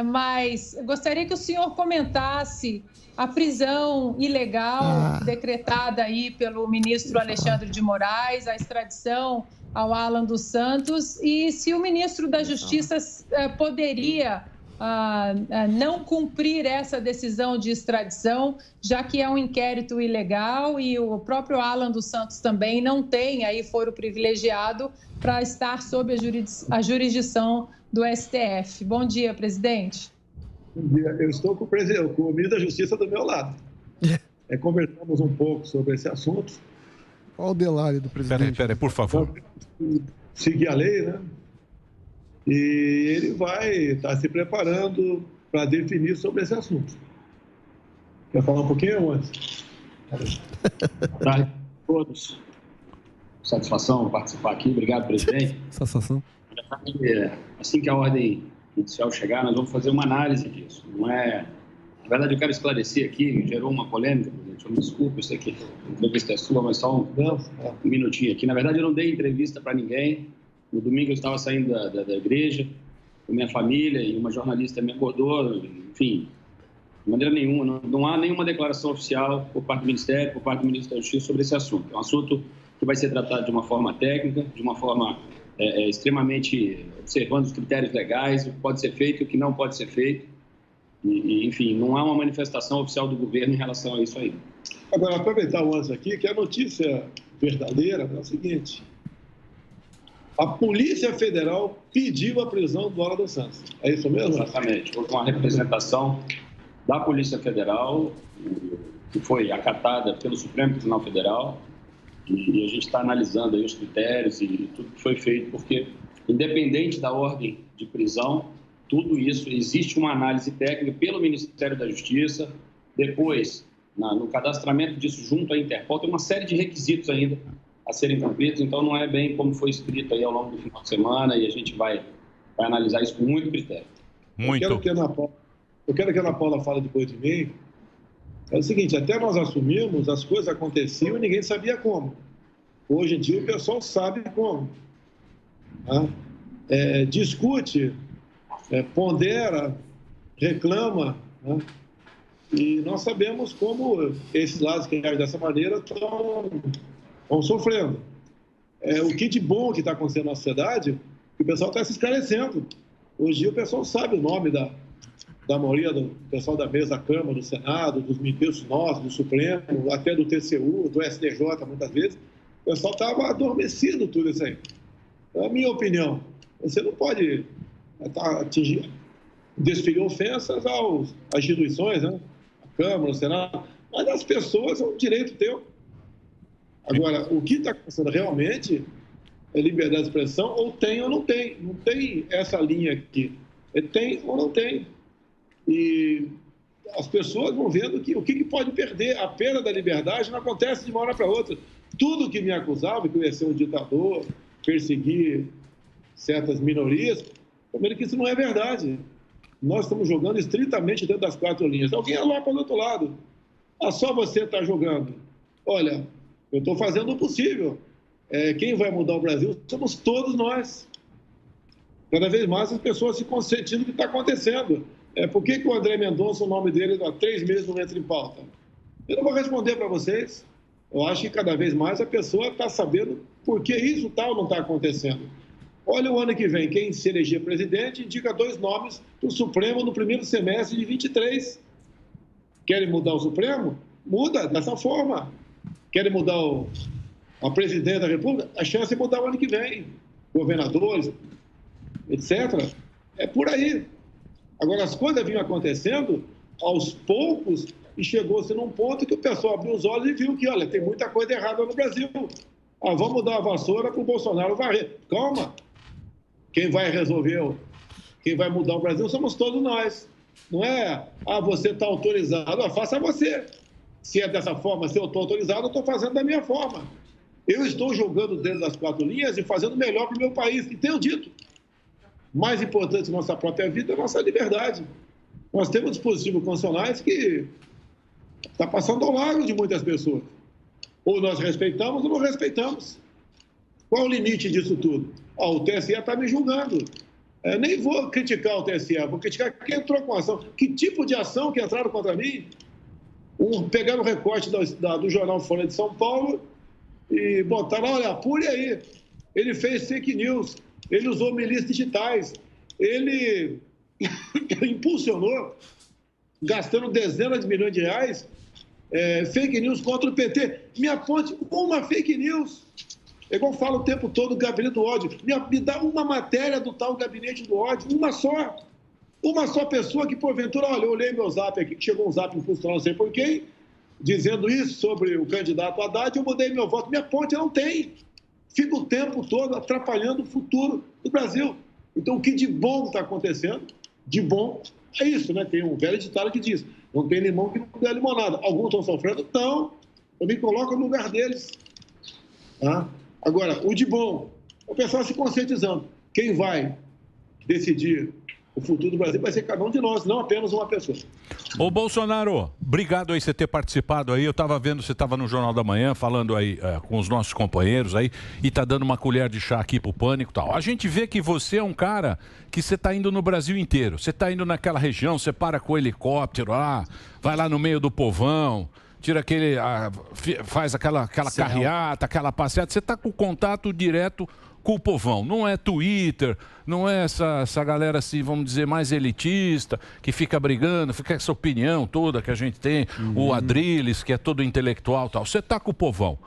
mas gostaria que o senhor comentasse a prisão ilegal decretada aí pelo ministro Alexandre de Moraes, a extradição ao Alan dos Santos, e se o ministro da Justiça poderia não cumprir essa decisão de extradição, já que é um inquérito ilegal e o próprio Alan dos Santos também não tem aí foro privilegiado para estar sob a jurisdição do STF. Bom dia, presidente. Bom dia. Eu estou com o ministro da Justiça do meu lado. Conversamos um pouco sobre esse assunto. Olha o delário do presidente. Peraí, por favor. Seguir a lei, né? E ele vai estar se preparando para definir sobre esse assunto. Quer falar um pouquinho antes? Boa tarde a todos. Satisfação participar aqui. Obrigado, presidente. Satisfação. Assim que a ordem judicial chegar, nós vamos fazer uma análise disso. Não é... Na verdade, eu quero esclarecer aqui, gerou uma polêmica, presidente. Eu me desculpe, eu sei que a entrevista é sua, mas só um minutinho aqui. Na verdade, eu não dei entrevista para ninguém. No domingo eu estava saindo da igreja com minha família e uma jornalista me acordou, enfim, de maneira nenhuma. Não há nenhuma declaração oficial por parte do Ministério, por parte do Ministro da Justiça sobre esse assunto. É um assunto que vai ser tratado de uma forma técnica, de uma forma extremamente observando os critérios legais, o que pode ser feito e o que não pode ser feito. E, enfim, não há uma manifestação oficial do governo em relação a isso aí. Agora, aproveitar o antes aqui, que a notícia verdadeira é o seguinte: a Polícia Federal pediu a prisão do Alan dos Santos. É isso mesmo? Exatamente. Houve uma representação da Polícia Federal, que foi acatada pelo Supremo Tribunal Federal, e a gente está analisando aí os critérios e tudo que foi feito, porque, independente da ordem de prisão, tudo isso, existe uma análise técnica pelo Ministério da Justiça, depois, no cadastramento disso junto à Interpol, tem uma série de requisitos ainda a serem cumpridos, então não é bem como foi escrito aí ao longo do final de semana, e a gente vai analisar isso com muito critério. Muito. Eu quero que a Ana Paula fale depois de mim. É o seguinte, até nós assumimos, as coisas aconteciam e ninguém sabia como. Hoje em dia o pessoal sabe como. Tá? Discute, pondera, reclama, né? E nós sabemos como esses lados que agem dessa maneira estão sofrendo. O que de bom que está acontecendo na sociedade, que o pessoal está se esclarecendo. Hoje em dia o pessoal sabe o nome da maioria do pessoal da mesa da Câmara, do Senado, dos ministros nossos, do Supremo, até do TCU, do STJ, muitas vezes. O pessoal estava adormecido tudo isso aí. É a minha opinião. Você não pode desferir ofensas às instituições, né? A Câmara, o Senado, mas as pessoas é um direito teu. Agora, o que está acontecendo realmente é liberdade de expressão, ou tem ou não tem. Não tem essa linha aqui. Tem ou não tem. E as pessoas vão vendo que o que pode perder. A perda da liberdade não acontece de uma hora para outra. Tudo que me acusava, que eu ia ser um ditador, perseguir certas minorias, primeiro que isso não é verdade. Nós estamos jogando estritamente dentro das 4 linhas. Alguém lá para o outro lado. Só você está jogando. Olha, eu estou fazendo o possível. Quem vai mudar o Brasil somos todos nós. Cada vez mais as pessoas se conscientizam do que está acontecendo. Por que o André Mendonça, o nome dele, há 3 meses não entra em pauta? Eu não vou responder para vocês. Eu acho que cada vez mais a pessoa está sabendo por que isso tal não está acontecendo. Olha o ano que vem, quem se eleger presidente indica 2 nomes para o Supremo no primeiro semestre de 23. Querem mudar o Supremo? Muda dessa forma. Querem mudar a presidente da República? A chance é mudar o ano que vem. Governadores, etc. É por aí. Agora, as coisas vinham acontecendo aos poucos e chegou-se num ponto que o pessoal abriu os olhos e viu que, olha, tem muita coisa errada no Brasil. Vamos dar a vassoura para o Bolsonaro varrer. Calma. Quem vai resolver, quem vai mudar o Brasil somos todos nós. Não é, você está autorizado. Faça você. Se é dessa forma, se eu estou autorizado, eu estou fazendo da minha forma. Eu estou jogando dentro das 4 linhas e fazendo melhor para o meu país. E tenho dito, mais importante que nossa própria vida é a nossa liberdade. Nós temos dispositivos constitucionais que está passando ao largo de muitas pessoas. Ou nós respeitamos ou não respeitamos. Qual é o limite disso tudo? O TSE está me julgando. Nem vou criticar o TSE, vou criticar quem entrou com ação. Que tipo de ação que entraram contra mim? Pegaram o recorte do jornal Folha de São Paulo e botaram, olha, apure aí. Ele fez fake news, ele usou milícias digitais, ele impulsionou, gastando dezenas de milhões de reais, fake news contra o PT. Me aponte uma fake news. É igual eu falo o tempo todo do gabinete do ódio. Me dá uma matéria do tal gabinete do ódio, uma só. Uma só pessoa que, porventura, olha, eu olhei meu zap aqui, que chegou um zap impulsionado, não sei por quem, dizendo isso sobre o candidato Haddad, eu mudei meu voto. Minha ponte não tem. Fica o tempo todo atrapalhando o futuro do Brasil. Então, o que de bom está acontecendo, de bom, é isso, né? Tem um velho ditado que diz, não tem limão que não dê limonada. Alguns estão sofrendo? Estão. Eu me coloco no lugar deles. Tá? Agora, o de bom, o pessoal se conscientizando. Quem vai decidir o futuro do Brasil vai ser cada um de nós, não apenas uma pessoa. Ô Bolsonaro, obrigado aí por você ter participado aí. Eu estava vendo, você estava no Jornal da Manhã falando aí com os nossos companheiros aí e tá dando uma colher de chá aqui pro Pânico e tal. A gente vê que você é um cara que você tá indo no Brasil inteiro. Você tá indo naquela região, você para com o helicóptero lá, vai lá no meio do povão, tira aquele, faz aquela carreata, aquela passeata. Você está com contato direto com o povão. Não é Twitter, não é essa galera assim, vamos dizer, mais elitista, que fica brigando, fica essa opinião toda que a gente tem, o Adrilles, que é todo intelectual e tal. Você está com o povão.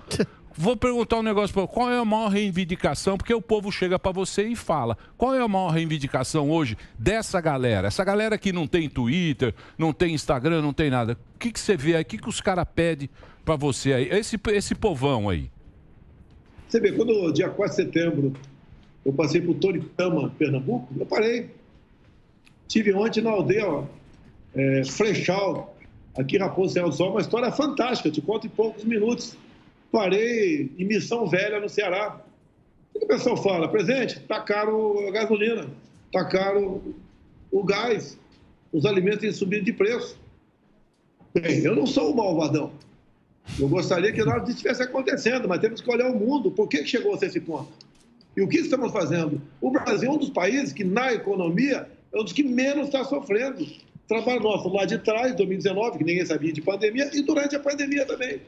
Vou perguntar um negócio para você. Qual é a maior reivindicação? Porque o povo chega para você e fala. Qual é a maior reivindicação hoje dessa galera? Essa galera que não tem Twitter, não tem Instagram, não tem nada. O que você vê aí? O que os caras pedem para você aí? Esse povão aí. Você vê, quando dia 4 de setembro eu passei por Toritama, Pernambuco, eu parei. Estive ontem na aldeia Frechal, aqui em Raposo Serra do Sol, uma história fantástica, te conto em poucos minutos. Parei em Missão Velha, no Ceará. O que o pessoal fala? Presidente, está caro a gasolina, está caro o gás, os alimentos têm subido de preço. Bem, eu não sou o malvadão. Eu gostaria que nada disso estivesse acontecendo, mas temos que olhar o mundo. Por que chegou-se a esse ponto? E o que estamos fazendo? O Brasil é um dos países que, na economia, é um dos que menos está sofrendo. Trabalho nosso lá de trás, 2019, que ninguém sabia de pandemia, e durante a pandemia também.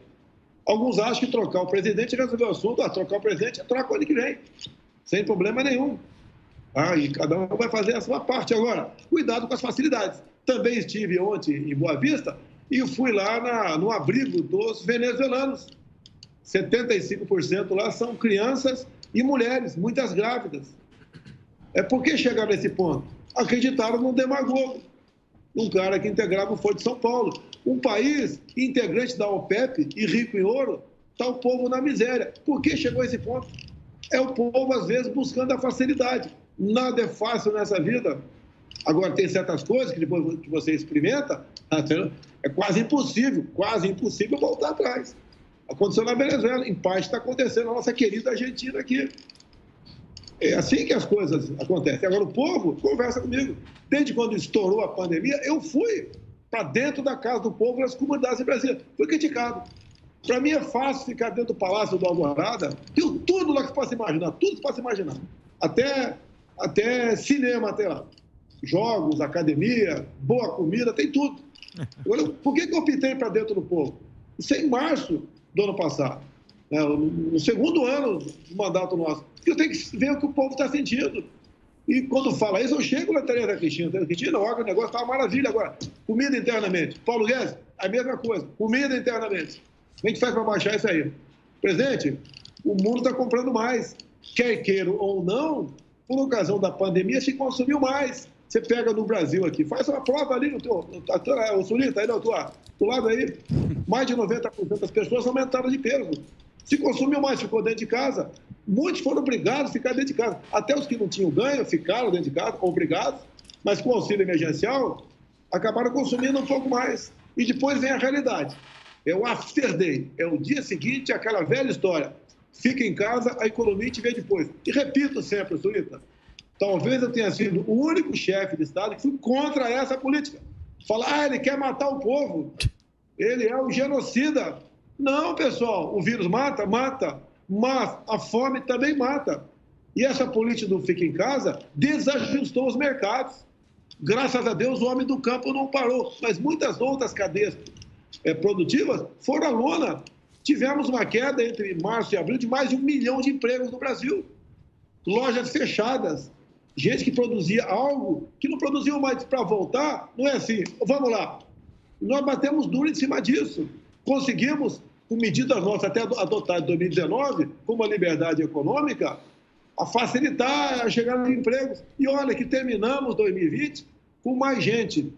Alguns acham que trocar o presidente resolveu o assunto. Trocar o presidente, troca o ano que vem, sem problema nenhum. E cada um vai fazer a sua parte. Agora, cuidado com as facilidades. Também estive ontem em Boa Vista e fui lá no abrigo dos venezuelanos. 75% lá são crianças e mulheres, muitas grávidas. Por que chegaram nesse ponto? Acreditaram num demagogo, num cara que integrava o Foro de São Paulo. Um país integrante da OPEP e rico em ouro, está o povo na miséria. Por que chegou a esse ponto? É o povo, às vezes, buscando a facilidade. Nada é fácil nessa vida. Agora, tem certas coisas que depois que você experimenta, é quase impossível voltar atrás. Aconteceu na Venezuela, em parte está acontecendo na nossa querida Argentina aqui. É assim que as coisas acontecem. Agora, o povo conversa comigo. Desde quando estourou a pandemia, eu fui para dentro da casa do povo nas comunidades em Brasília. Fui criticado. Para mim é fácil ficar dentro do Palácio do Alvorada. Tem tudo lá que você possa imaginar. Tudo que você possa imaginar. Até cinema tem lá. Jogos, academia, boa comida, tem tudo. Agora, por que eu optei para dentro do povo? Isso é em março do ano passado. No segundo ano do mandato nosso. Porque eu tenho que ver o que o povo está sentindo. E quando fala isso, eu chego na Tereza Cristina. Tereza Cristina, olha, o negócio está uma maravilha agora. Comida internamente. Paulo Guedes, a mesma coisa. Comida internamente. A gente faz para baixar isso aí. Presidente, o mundo está comprando mais. Quer queira ou não, por ocasião da pandemia, se consumiu mais. Você pega no Brasil aqui, faz uma prova ali no teu... O Sulita, aí do lado aí, mais de 90% das pessoas aumentaram de peso. Se consumiu mais, ficou dentro de casa. Muitos foram obrigados a ficar dentro de casa. Até os que não tinham ganho ficaram dentro de casa, obrigados, mas com auxílio emergencial, acabaram consumindo um pouco mais. E depois vem a realidade. É o after day, é o dia seguinte, aquela velha história. Fica em casa, a economia te vê depois. E repito sempre, Sulita, talvez eu tenha sido o único chefe de Estado que fui contra essa política. Falar, ele quer matar o povo, ele é um genocida. Não, pessoal, o vírus mata, mas a fome também mata. E essa política do fica em casa desajustou os mercados. Graças a Deus, o homem do campo não parou, mas muitas outras cadeias produtivas foram à lona. Tivemos uma queda entre março e abril de mais de 1 milhão de empregos no Brasil. Lojas fechadas, gente que produzia algo que não produziam mais para voltar. Não é assim, vamos lá. Nós batemos duro em cima disso. Conseguimos, com medidas nossas até adotadas em 2019, como a liberdade econômica, a facilitar a chegada de empregos. E olha que terminamos 2020 com mais gente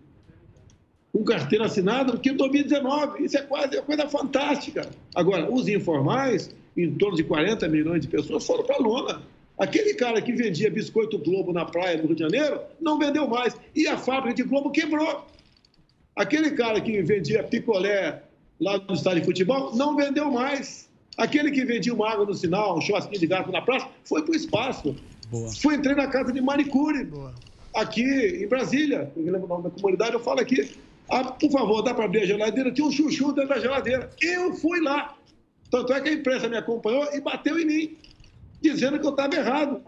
com carteira assinada do que em 2019. Isso é quase uma coisa fantástica. Agora, os informais, em torno de 40 milhões de pessoas, foram para a lona. Aquele cara que vendia biscoito Globo na praia do Rio de Janeiro não vendeu mais. E a fábrica de Globo quebrou. Aquele cara que vendia picolé lá no estádio de futebol não vendeu mais. Aquele que vendia uma água no sinal, um churrasquinho de gato na praça, foi para o espaço. Entrei na casa de manicure, aqui em Brasília. Eu lembro o nome da comunidade, eu falo aqui. Por favor, dá para abrir a geladeira? Tinha um chuchu dentro da geladeira. Eu fui lá. Tanto é que a imprensa me acompanhou e bateu em mim, dizendo que eu estava errado.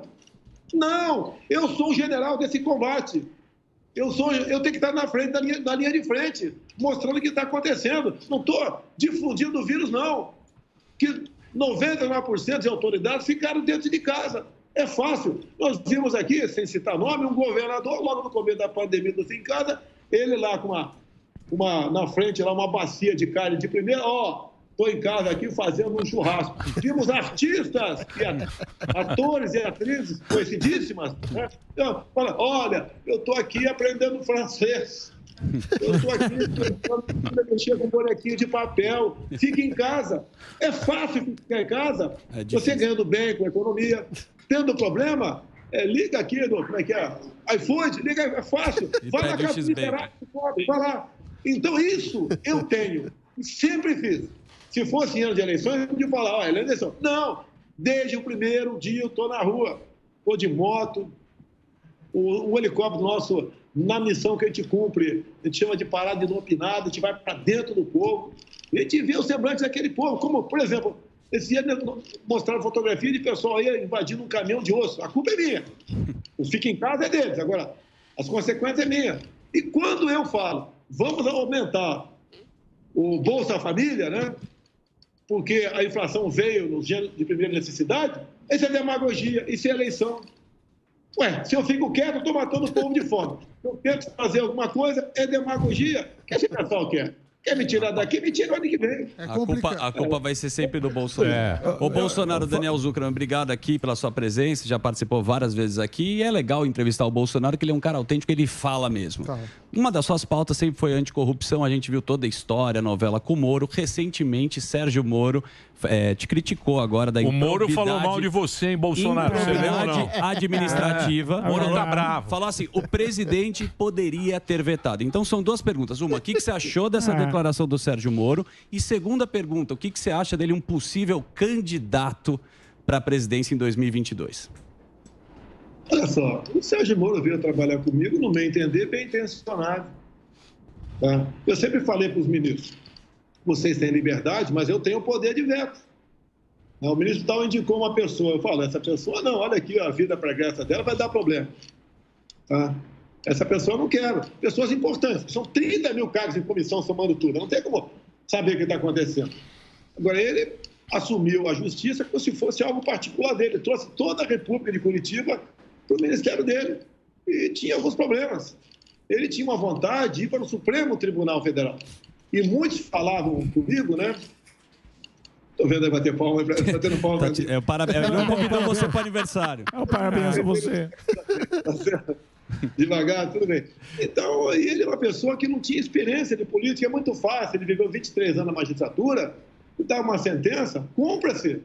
Não, eu sou o general desse combate. Eu tenho que estar na frente da linha de frente, mostrando o que está acontecendo. Não estou difundindo o vírus, não. Que 99% de autoridades ficaram dentro de casa. É fácil. Nós vimos aqui, sem citar nome, um governador, logo no começo da pandemia do Fica em Casa, ele lá com na frente, lá uma bacia de carne de primeira, estou em casa aqui fazendo um churrasco. Vimos artistas, atores e atrizes conhecidíssimas, né? Fala, olha, eu estou aqui aprendendo francês. Eu estou aqui tentando mexer com bonequinho de papel. Fica em casa. É fácil ficar em casa. Você ganhando bem com a economia. Tendo problema, liga aqui, como é que é? iFood, liga, é fácil. Vai na casa literária, vai lá. Então, isso eu tenho. Sempre fiz. Se fosse em ano de eleições, eu podia falar, eleição. Não, desde o primeiro dia eu estou na rua. Estou de moto, o helicóptero nosso, na missão que a gente cumpre, a gente chama de parada inopinada, a gente vai para dentro do povo, e a gente vê o semblante daquele povo, como, por exemplo, esse dia mostraram fotografia de pessoal aí invadindo um caminhão de osso. A culpa é minha. O fica em casa é deles. Agora, as consequências é minha. E quando eu falo, vamos aumentar o Bolsa Família, né? Porque a inflação veio nos gêneros de primeira necessidade, isso é demagogia, isso é eleição. Se eu fico quieto, eu estou matando o povo de fome. Se eu tento fazer alguma coisa, é demagogia. O que esse pessoal quer? Quer me tirar daqui? Me tira o ano que vem. A culpa vai ser sempre do Bolsonaro. O Bolsonaro, Daniel Zuckerman, obrigado aqui pela sua presença, já participou várias vezes aqui, e é legal entrevistar o Bolsonaro, que ele é um cara autêntico, ele fala mesmo. Uma das suas pautas sempre foi anticorrupção, a gente viu toda a história, a novela com o Moro. Recentemente, Sérgio Moro te criticou agora da improbidade. O Moro falou mal de você, hein, Bolsonaro? Você leu ou não? Administrativa. Moro tá bravo. Falou assim, o presidente poderia ter vetado. Então, são duas perguntas. Uma, o que você achou dessa declaração do Sérgio Moro? E segunda pergunta, o que você acha dele um possível candidato para a presidência em 2022? Olha só, o Sérgio Moro veio trabalhar comigo, no meu entender, bem intencionado. Tá? Eu sempre falei para os ministros, vocês têm liberdade, mas eu tenho o poder de veto. O ministro tal indicou uma pessoa, eu falo, essa pessoa não, olha aqui, a vida pregressa dela vai dar problema. Tá? Essa pessoa eu não quero. Pessoas importantes, são 30 mil cargos em comissão somando tudo, não tem como saber o que está acontecendo. Agora, ele assumiu a justiça como se fosse algo particular dele, trouxe toda a República de Curitiba para o ministério dele e tinha alguns problemas. Ele tinha uma vontade de ir para o Supremo Tribunal Federal. E muitos falavam comigo, né? Estou vendo aí bater palma, batendo palma. Não convidou você para o aniversário. Parabéns a você. Tá certo? Devagar, tudo bem. Então, ele é uma pessoa que não tinha experiência de política, é muito fácil. Ele viveu 23 anos na magistratura, e dá uma sentença, cumpra-se.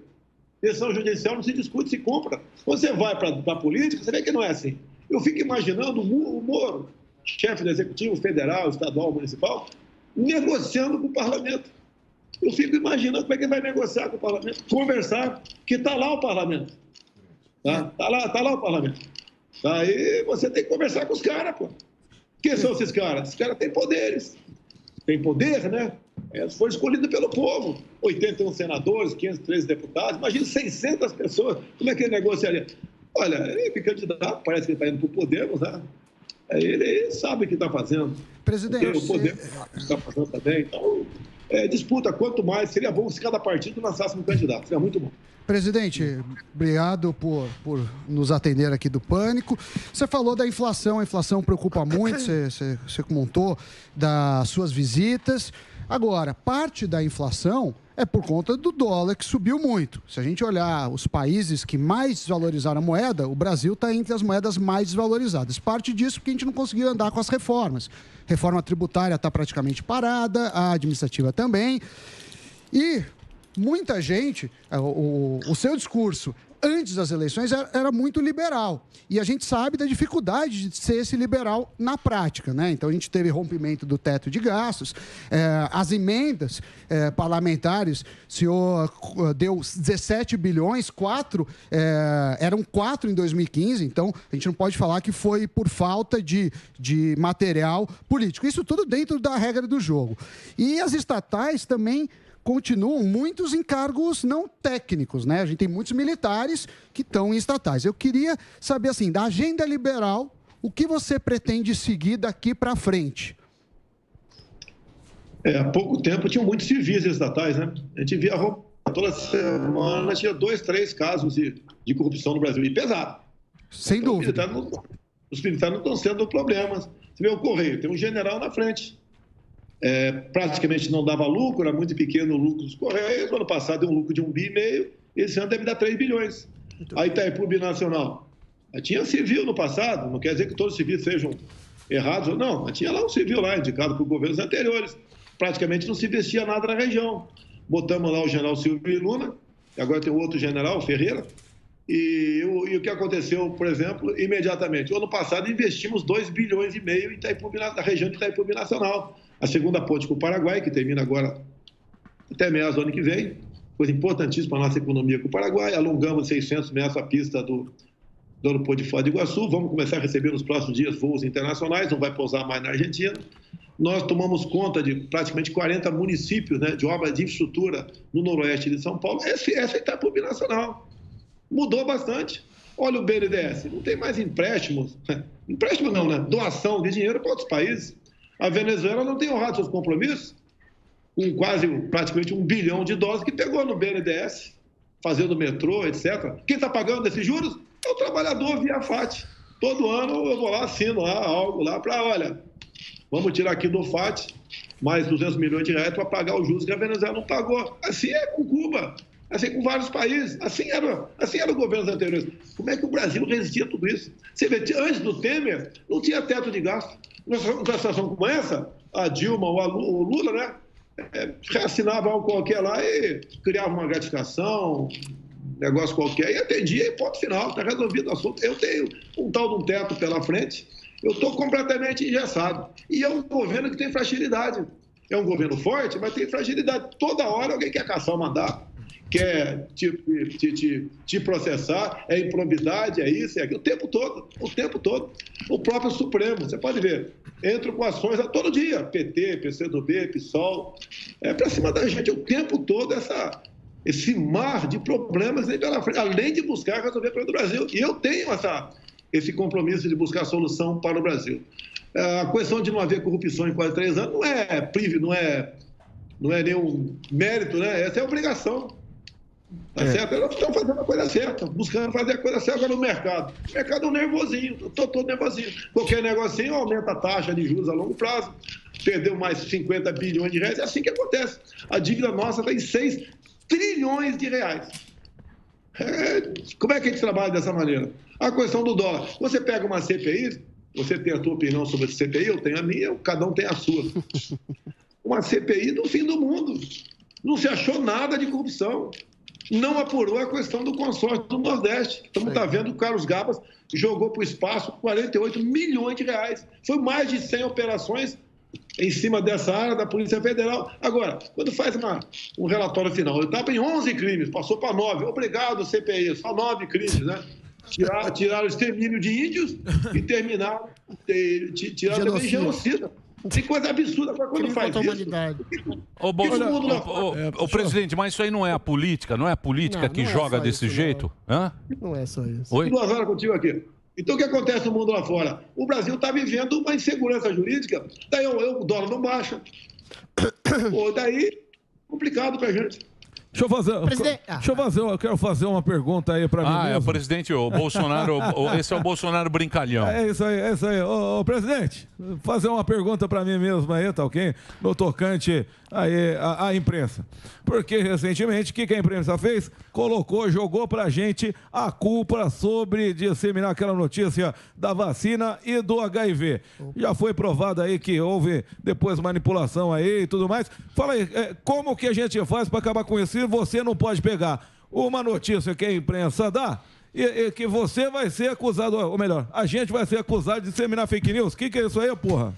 Decisão judicial não se discute, se compra. Quando você vai para a política, você vê que não é assim. Eu fico imaginando o Moro, chefe do Executivo Federal, Estadual, Municipal, negociando com o Parlamento. Eu fico imaginando como é que ele vai negociar com o Parlamento, conversar, porque está lá o Parlamento. Tá lá o Parlamento. Aí você tem que conversar com os caras, pô. Quem são esses caras? Esses caras têm poderes. Tem poder, né? Foi escolhido pelo povo. 81 senadores, 513 deputados. Imagina 600 pessoas. Como é que ele negociaria? Olha, ele fica candidato, parece que ele está indo para o Podemos, né? Ele sabe o que está fazendo. Presidente, o Podemos está fazendo também. Então, disputa. Quanto mais, seria bom se cada partido lançasse um candidato. Seria muito bom. Presidente, obrigado por nos atender aqui do Pânico. Você falou da inflação, a inflação preocupa muito, você comentou das suas visitas. Agora, parte da inflação é por conta do dólar, que subiu muito. Se a gente olhar os países que mais desvalorizaram a moeda, o Brasil está entre as moedas mais desvalorizadas. Parte disso porque a gente não conseguiu andar com as reformas. Reforma tributária está praticamente parada, a administrativa também. E muita gente, o seu discurso antes das eleições era muito liberal. E a gente sabe da dificuldade de ser esse liberal na prática, né? Então, a gente teve rompimento do teto de gastos, as emendas parlamentares, o senhor deu 17 bilhões, eram 4 em 2015, então a gente não pode falar que foi por falta de material político. Isso tudo dentro da regra do jogo. E as estatais também continuam muitos encargos não técnicos, né? A gente tem muitos militares que estão em estatais. Eu queria saber, assim, da agenda liberal, o que você pretende seguir daqui para frente? Há pouco tempo tinham muitos civis estatais, né? A gente via toda semana, tinha 2, 3 casos de corrupção no Brasil, e pesado. Sem dúvida. Os militares não estão sendo problemas. Você vê o Correio, tem um general na frente. Praticamente não dava lucro, era muito pequeno o lucro dos Correios. No ano passado deu um lucro de 1,5 bi, esse ano deve dar 3 bilhões. A Itaipu Binacional. Tinha civil no passado, não quer dizer que todos os civis sejam errados ou não, mas tinha lá um civil lá, indicado por governos anteriores. Praticamente não se investia nada na região. Botamos lá o general Silvio Luna, e agora tem o outro general, Ferreira. E o que aconteceu, por exemplo, imediatamente? O ano passado investimos 2,5 bilhões na região de Itaipu Binacional. A segunda ponte com o Paraguai, que termina agora até meados do ano que vem, coisa importantíssima para a nossa economia com o Paraguai. Alongamos 600 metros a pista do aeroporto de Foz do Iguaçu. Vamos começar a receber nos próximos dias voos internacionais, não vai pousar mais na Argentina. Nós tomamos conta de praticamente 40 municípios, né, de obras de infraestrutura no noroeste de São Paulo. Essa é Itaipu Binacional. Mudou bastante. Olha o BNDES, não tem mais empréstimos. Empréstimo não, né? Doação de dinheiro para outros países. A Venezuela não tem honrado seus compromissos, com praticamente $1 bilhão que pegou no BNDES, fazendo metrô, etc. Quem está pagando esses juros é o trabalhador via FAT. Todo ano eu vou lá, assino lá algo lá para, olha, vamos tirar aqui do FAT mais 200 milhões de reais para pagar os juros que a Venezuela não pagou. Assim é com Cuba, assim com vários países, assim era os governos anteriores. Como é que o Brasil resistia a tudo isso? Você vê, antes do Temer, não tinha teto de gasto. Numa situação como essa, a Dilma ou o Lula, né, reassinava algo qualquer lá e criava uma gratificação, negócio qualquer, e atendia e ponto final, está resolvido o assunto. Eu tenho um tal de um teto pela frente, eu estou completamente engessado. E é um governo que tem fragilidade. É um governo forte, mas tem fragilidade. Toda hora alguém quer caçar o mandato. quer te processar, é improbidade, é isso, é aquilo, o tempo todo. O próprio Supremo, você pode ver, entram com ações a todo dia, PT, PCdoB, PSOL, para cima da gente o tempo todo esse mar de problemas aí pela frente, além de buscar resolver para o Brasil. E eu tenho esse compromisso de buscar solução para o Brasil. A questão de não haver corrupção em quase 3 anos não é nenhum mérito, né? Essa é a obrigação. Tá certo? Elas estão fazendo a coisa certa, buscando fazer a coisa certa. Agora no mercado. O mercado é um nervosinho, estou todo nervosinho. Qualquer negocinho aumenta a taxa de juros a longo prazo, perdeu mais 50 bilhões de reais, é assim que acontece. A dívida nossa está em 6 trilhões de reais. Como é que a gente trabalha dessa maneira? A questão do dólar. Você pega uma CPI, você tem a tua opinião sobre a CPI, eu tenho a minha, cada um tem a sua. Uma CPI do fim do mundo. Não se achou nada de corrupção. Não apurou a questão do consórcio do Nordeste. Estamos vendo que o Carlos Gabas jogou para o espaço 48 milhões de reais. Foi mais de 100 operações em cima dessa área da Polícia Federal. Agora, quando faz um relatório final, ele estava em 11 crimes, passou para 9. Obrigado, CPI, só 9 crimes, né? Tiraram o extermínio de índios e tiraram também genocida. Tem coisa absurda. Agora, quando faz isso... presidente, mas isso aí não é a política? Não é a política que joga desse jeito? Hã? Não é só isso. Oi? 2 horas contigo aqui. Então, o que acontece no mundo lá fora? O Brasil está vivendo uma insegurança jurídica, daí o dólar não baixa. Daí, complicado para a gente. Eu quero fazer uma pergunta aí para mim mesmo. É o presidente, o Bolsonaro, esse é o Bolsonaro brincalhão. É isso aí. Ô, presidente, fazer uma pergunta para mim mesmo aí, tá ok? No tocante aí a imprensa. Porque recentemente, o que a imprensa fez? Jogou pra gente a culpa sobre disseminar aquela notícia da vacina e do HIV. Já foi provado aí que houve depois manipulação aí e tudo mais. Fala aí, como que a gente faz para acabar com isso? Você não pode pegar uma notícia que a imprensa dá e que você vai ser acusado, ou melhor, a gente vai ser acusado de disseminar fake news. O que é isso aí, porra?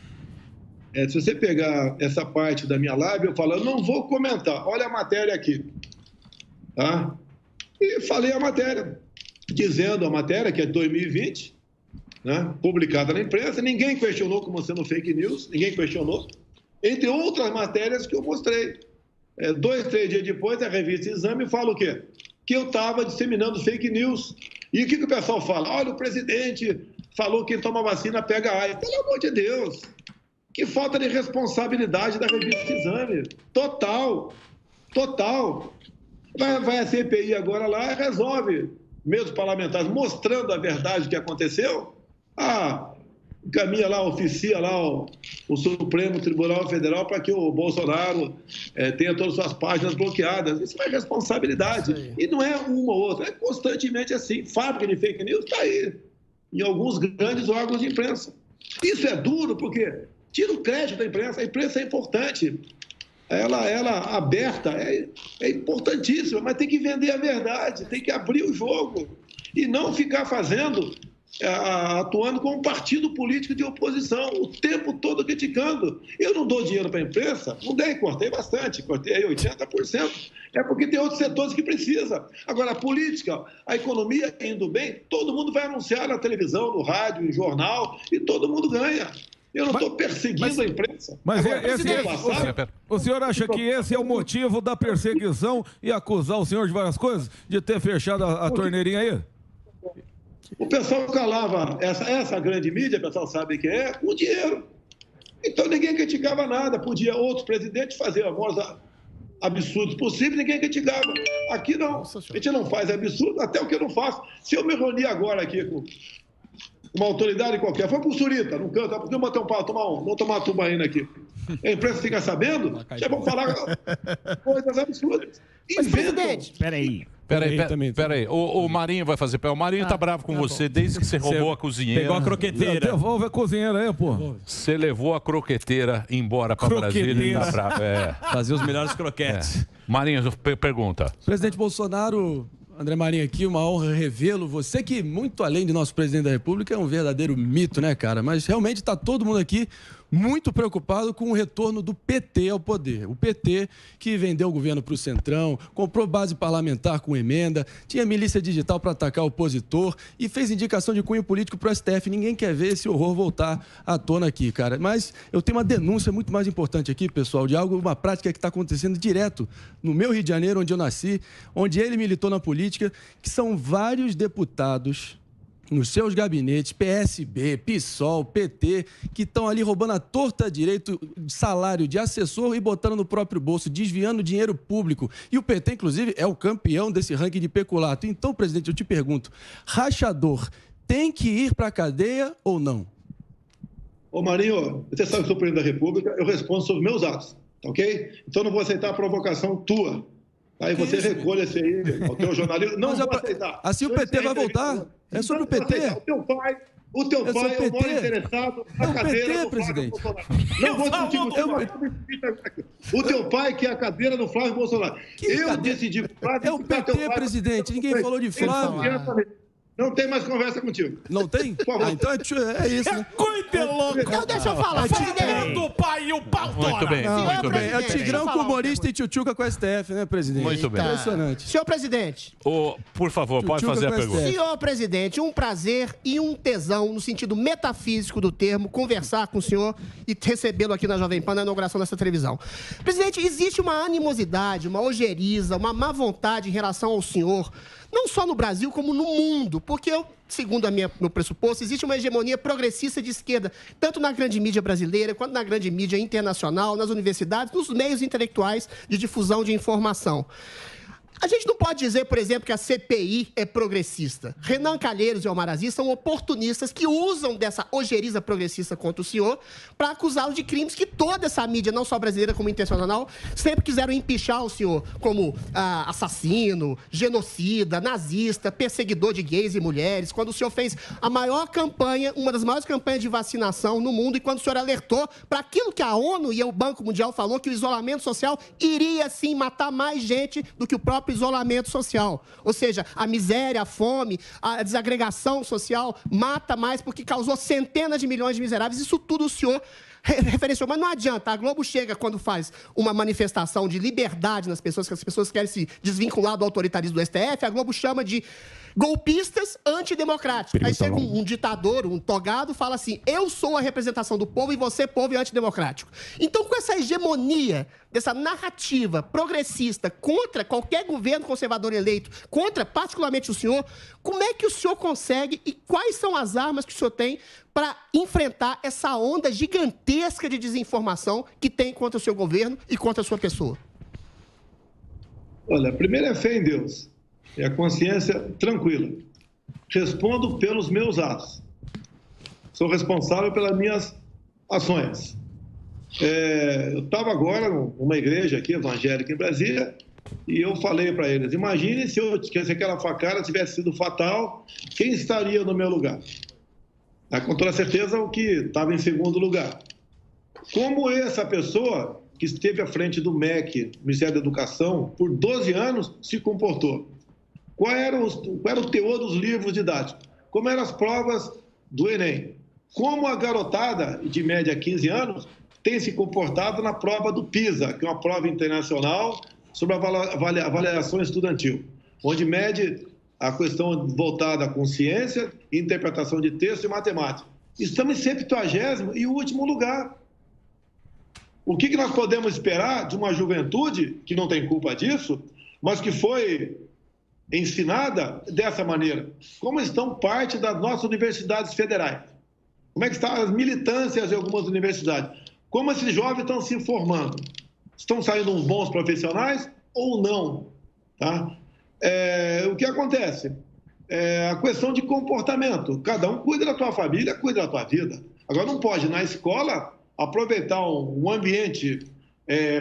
Se você pegar essa parte da minha live, eu não vou comentar. Olha a matéria aqui. Tá? E falei a matéria, dizendo a matéria que é de 2020, né, publicada na imprensa, ninguém questionou como sendo fake news, ninguém questionou, entre outras matérias que eu mostrei. 2, 3 dias depois, a revista Exame fala o quê? Que eu estava disseminando fake news. E o que o pessoal fala? Olha, o presidente falou que quem toma vacina pega AIDS. Pelo amor de Deus! Que falta de responsabilidade da revista Exame. Total. Vai a CPI agora lá e resolve, mesmo parlamentares, mostrando a verdade que aconteceu. Encaminha lá, oficia lá o Supremo Tribunal Federal para que o Bolsonaro tenha todas as suas páginas bloqueadas. Isso é responsabilidade. E não é uma ou outra, é constantemente assim. Fábrica de fake news está aí, em alguns grandes órgãos de imprensa. Isso é duro porque tira o crédito da imprensa. A imprensa é importante. Ela aberta é importantíssima, mas tem que vender a verdade, tem que abrir o jogo e não ficar atuando como um partido político de oposição, o tempo todo criticando. Eu não dou dinheiro para a imprensa, não dei, cortei bastante, cortei aí 80%, é porque tem outros setores que precisam. Agora, a política, a economia indo bem, todo mundo vai anunciar na televisão, no rádio, no jornal, e todo mundo ganha. Eu não estou perseguindo a imprensa. Mas o senhor acha que esse é o motivo da perseguição e acusar o senhor de várias coisas? De ter fechado a torneirinha aí? O pessoal calava essa grande mídia, o pessoal sabe que é, com dinheiro. Então ninguém criticava nada. Podia outros presidentes fazer os absurdos possíveis, ninguém criticava. Aqui não. A gente não faz absurdo, até o que eu não faço. Se eu me reunir agora aqui com uma autoridade qualquer, foi pro Surita, no canto, porque eu bater um pau, vamos tomar uma tubaína aqui. A imprensa fica sabendo, já vão falar coisas absurdas. Mas, presidente, Peraí. O Marinho vai fazer pé. O Marinho tá bravo com você desde que você roubou a cozinheira. Pegou a croqueteira. Devolve a cozinheira aí, pô. Você levou a croqueteira embora pra Brasília e ele tá bravo. Fazer os melhores croquetes. Marinho, pergunta. Presidente Bolsonaro, André Marinho aqui, uma honra revê-lo. Você que, muito além de nosso presidente da República, é um verdadeiro mito, né, cara? Mas realmente tá todo mundo aqui muito preocupado com o retorno do PT ao poder. O PT que vendeu o governo para o Centrão, comprou base parlamentar com emenda, tinha milícia digital para atacar o opositor e fez indicação de cunho político para o STF. Ninguém quer ver esse horror voltar à tona aqui, cara. Mas eu tenho uma denúncia muito mais importante aqui, pessoal, de uma prática que está acontecendo direto no meu Rio de Janeiro, onde eu nasci, onde ele militou na política, que são vários deputados nos seus gabinetes, PSB, PSOL, PT, que estão ali roubando a torta direito de salário de assessor e botando no próprio bolso, desviando dinheiro público. E o PT, inclusive, é o campeão desse ranking de peculato. Então, presidente, eu te pergunto, rachador tem que ir para a cadeia ou não? Ô Marinho, você sabe que eu sou presidente da República, eu respondo sobre meus atos, ok? Então não vou aceitar a provocação tua. Aí você recolhe esse aí, o teu jornalismo. Não vou aceitar. Assim o PT vai voltar. É sobre o PT. O teu pai é o maior interessado na cadeira do Flávio Bolsonaro. Não vou discutir com o teu pai que é a cadeira do Flávio Bolsonaro. Eu decidi... É o PT, presidente. Ninguém falou de Flávio. Não tem mais conversa contigo. Não tem? Então é isso, né? Coite louco! Então deixa eu falar. Do pai e o pau Muito bem, muito bem. É o Tigrão com humorista e tchutchuca com o STF, né, presidente? Muito bem. Impressionante. Senhor presidente. Por favor, pode fazer a pergunta. Senhor presidente, um prazer e um tesão, no sentido metafísico do termo, conversar com o senhor e recebê-lo aqui na Jovem Pan, na inauguração dessa televisão. Presidente, existe uma animosidade, uma ojeriza, uma má vontade em relação ao senhor, não só no Brasil, como no mundo, porque segundo meu pressuposto, existe uma hegemonia progressista de esquerda, tanto na grande mídia brasileira, quanto na grande mídia internacional, nas universidades, nos meios intelectuais de difusão de informação. A gente não pode dizer, por exemplo, que a CPI é progressista. Renan Calheiros e Omar Aziz são oportunistas que usam dessa ojeriza progressista contra o senhor para acusá-lo de crimes que toda essa mídia, não só brasileira como internacional, sempre quiseram empichar o senhor como assassino, genocida, nazista, perseguidor de gays e mulheres, quando o senhor fez a maior campanha, uma das maiores campanhas de vacinação no mundo, e quando o senhor alertou para aquilo que a ONU e o Banco Mundial falou, que o isolamento social iria, sim, matar mais gente do que o próprio isolamento social. Ou seja, a miséria, a fome, a desagregação social mata mais porque causou centenas de milhões de miseráveis. Isso tudo o senhor referenciou. Mas não adianta. A Globo chega quando faz uma manifestação de liberdade nas pessoas, que as pessoas querem se desvincular do autoritarismo do STF, a Globo chama de golpistas antidemocráticos. Aí chega um ditador, um togado, fala assim, eu sou a representação do povo e você, povo, é antidemocrático. Então, com essa hegemonia, dessa narrativa progressista contra qualquer governo conservador eleito, contra particularmente o senhor, como é que o senhor consegue e quais são as armas que o senhor tem para enfrentar essa onda gigantesca de desinformação que tem contra o seu governo e contra a sua pessoa? Olha, primeiro é fé em Deus. É a consciência tranquila. Respondo pelos meus atos. Sou responsável pelas minhas ações. Eu estava agora numa igreja aqui, evangélica, em Brasília, e eu falei para eles, imagine se aquela facada tivesse sido fatal, quem estaria no meu lugar? Com toda certeza, o que estava em segundo lugar. Como essa pessoa que esteve à frente do MEC, Ministério da Educação, por 12 anos, se comportou? Qual era o teor dos livros didáticos? Como eram as provas do Enem? Como a garotada, de média 15 anos, tem se comportado na prova do PISA, que é uma prova internacional sobre a avaliação estudantil, onde mede a questão voltada à consciência, interpretação de texto e matemática. Estamos em 70º e último lugar. O que nós podemos esperar de uma juventude que não tem culpa disso, mas que foi ensinada dessa maneira? Como estão parte das nossas universidades federais? Como é que estão as militâncias em algumas universidades? Como esses jovens estão se formando? Estão saindo uns bons profissionais ou não? Tá? O que acontece? A questão de comportamento. Cada um cuida da tua família, cuida da tua vida. Agora, não pode, na escola, aproveitar um ambiente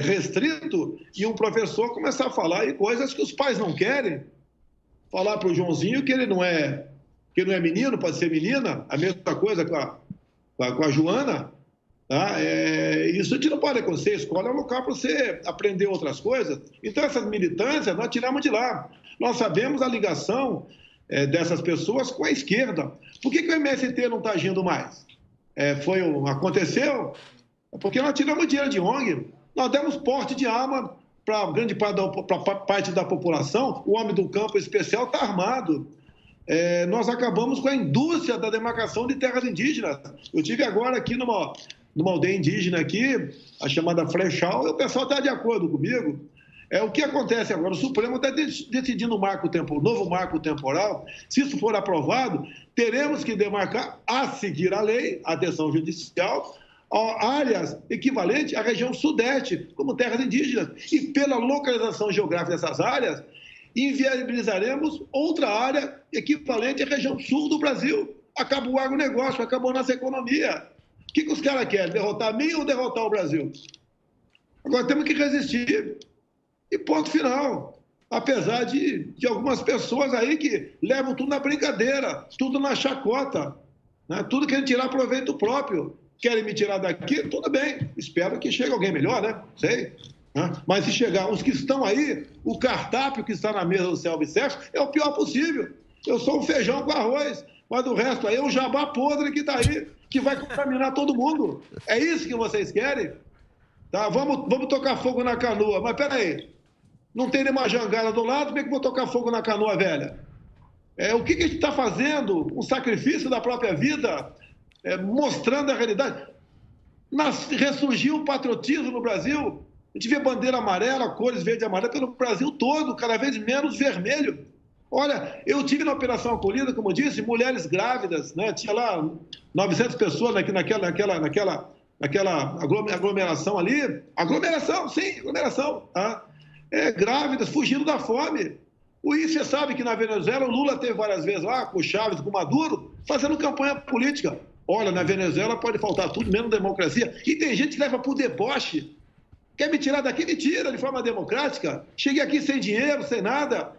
restrito e um professor começar a falar coisas que os pais não querem. Falar para o Joãozinho que ele não é menino, pode ser menina, a mesma coisa com a Joana. Tá? Isso a gente não pode acontecer. A escola é um local para você aprender outras coisas. Então, essas militâncias, nós tiramos de lá. Nós sabemos a ligação dessas pessoas com a esquerda. Por que o MST não está agindo mais? Aconteceu Porque nós tiramos dinheiro de ONG, nós demos porte de arma para grande parte da população, o homem do campo especial está armado. Nós acabamos com a indústria da demarcação de terras indígenas. Eu tive agora aqui numa aldeia indígena aqui, a chamada Flechal, e o pessoal está de acordo comigo. O que acontece agora? O Supremo está decidindo um novo marco temporal. Se isso for aprovado, teremos que demarcar, a seguir a lei, a decisão judicial, áreas equivalentes à região sudeste, como terras indígenas. E pela localização geográfica dessas áreas, inviabilizaremos outra área equivalente à região sul do Brasil. Acabou o agronegócio, acabou a nossa economia. O que os caras querem? Derrotar mim ou derrotar o Brasil? Agora temos que resistir. E ponto final. Apesar de algumas pessoas aí que levam tudo na brincadeira, tudo na chacota, né? Tudo querem tirar proveito próprio. Querem me tirar daqui? Tudo bem. Espero que chegue alguém melhor, né? Sei. Mas se chegar os que estão aí, o cardápio que está na mesa do self-service é o pior possível. Eu sou um feijão com arroz, mas o resto aí é um jabá podre que está aí, que vai contaminar todo mundo. É isso que vocês querem? Tá? Vamos tocar fogo na canoa. Mas peraí, não tem nenhuma jangada do lado, como é que eu vou tocar fogo na canoa velha? O que a gente está fazendo? Um sacrifício da própria vida, mostrando a realidade. Ressurgiu o patriotismo no Brasil. A gente vê bandeira amarela, cores verde e amarela pelo Brasil todo, cada vez menos vermelho. Olha, eu tive na Operação Acolhida, como eu disse, mulheres grávidas, né? Tinha lá 900 pessoas naquela aglomeração ali. Aglomeração, sim, aglomeração. Tá? Grávidas, fugindo da fome. E você sabe que na Venezuela o Lula teve várias vezes lá, com o Chávez, com o Maduro, fazendo campanha política. Olha, na Venezuela pode faltar tudo, menos democracia. E tem gente que leva por deboche. Quer me tirar daqui? Me tira de forma democrática. Cheguei aqui sem dinheiro, sem nada.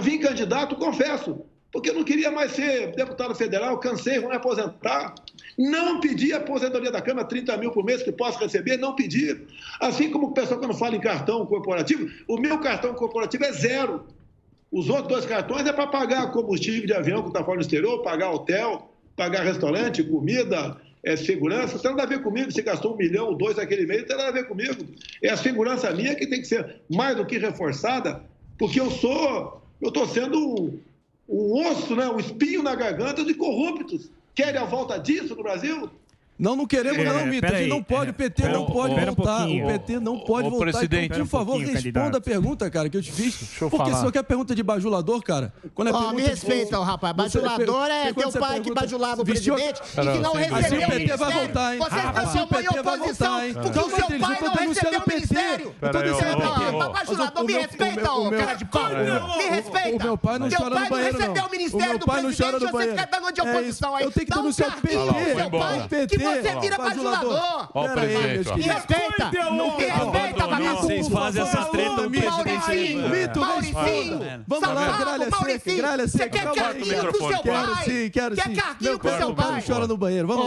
Vim candidato, confesso, porque eu não queria mais ser deputado federal, cansei, vou me aposentar. Não pedi a aposentadoria da Câmara, 30 mil por mês que posso receber, não pedi. Assim como o pessoal quando fala em cartão corporativo, o meu cartão corporativo é 0. Os outros 2 cartões é para pagar combustível de avião que está fora do exterior, pagar hotel, pagar restaurante, comida, segurança. Não tem nada a ver comigo, se gastou 1 milhão ou 2 naquele mês, não tem nada a ver comigo. É a segurança minha que tem que ser mais do que reforçada, porque eu estou sendo um osso, né? Um espinho na garganta de corruptos. Querem a volta disso no Brasil? Não queremos não, Mito. A gente não pode, o PT não pode voltar. O PT não pode voltar. Presidente, então, por favor, responda a pergunta, cara, que eu te fiz. Porque se você quer pergunta de bajulador, cara... Me respeita, rapaz. Bajulador é teu pai que bajulava o presidente e que não recebeu o PT vai voltar, hein? Você transformou em oposição porque o seu pai não recebeu o ministério. Bajulador, me respeita, ô cara de pau. Me respeita. O meu pai não chora no banheiro, não. Teu pai não recebeu o ministério do presidente e você fica dando de oposição aí. Eu tenho que denunciar o PT. Você vira bajulador. Ó, presidente, Me respeita. Me respeita, vagabundo. Vocês fazem essas tretas, o presidente. Mauricinho. Vamos lá, gralha seca. Você quer carguinho pro seu pai? Quero sim. Quer carguinho pro seu Meu pai pai? não chora no banheiro. Vamos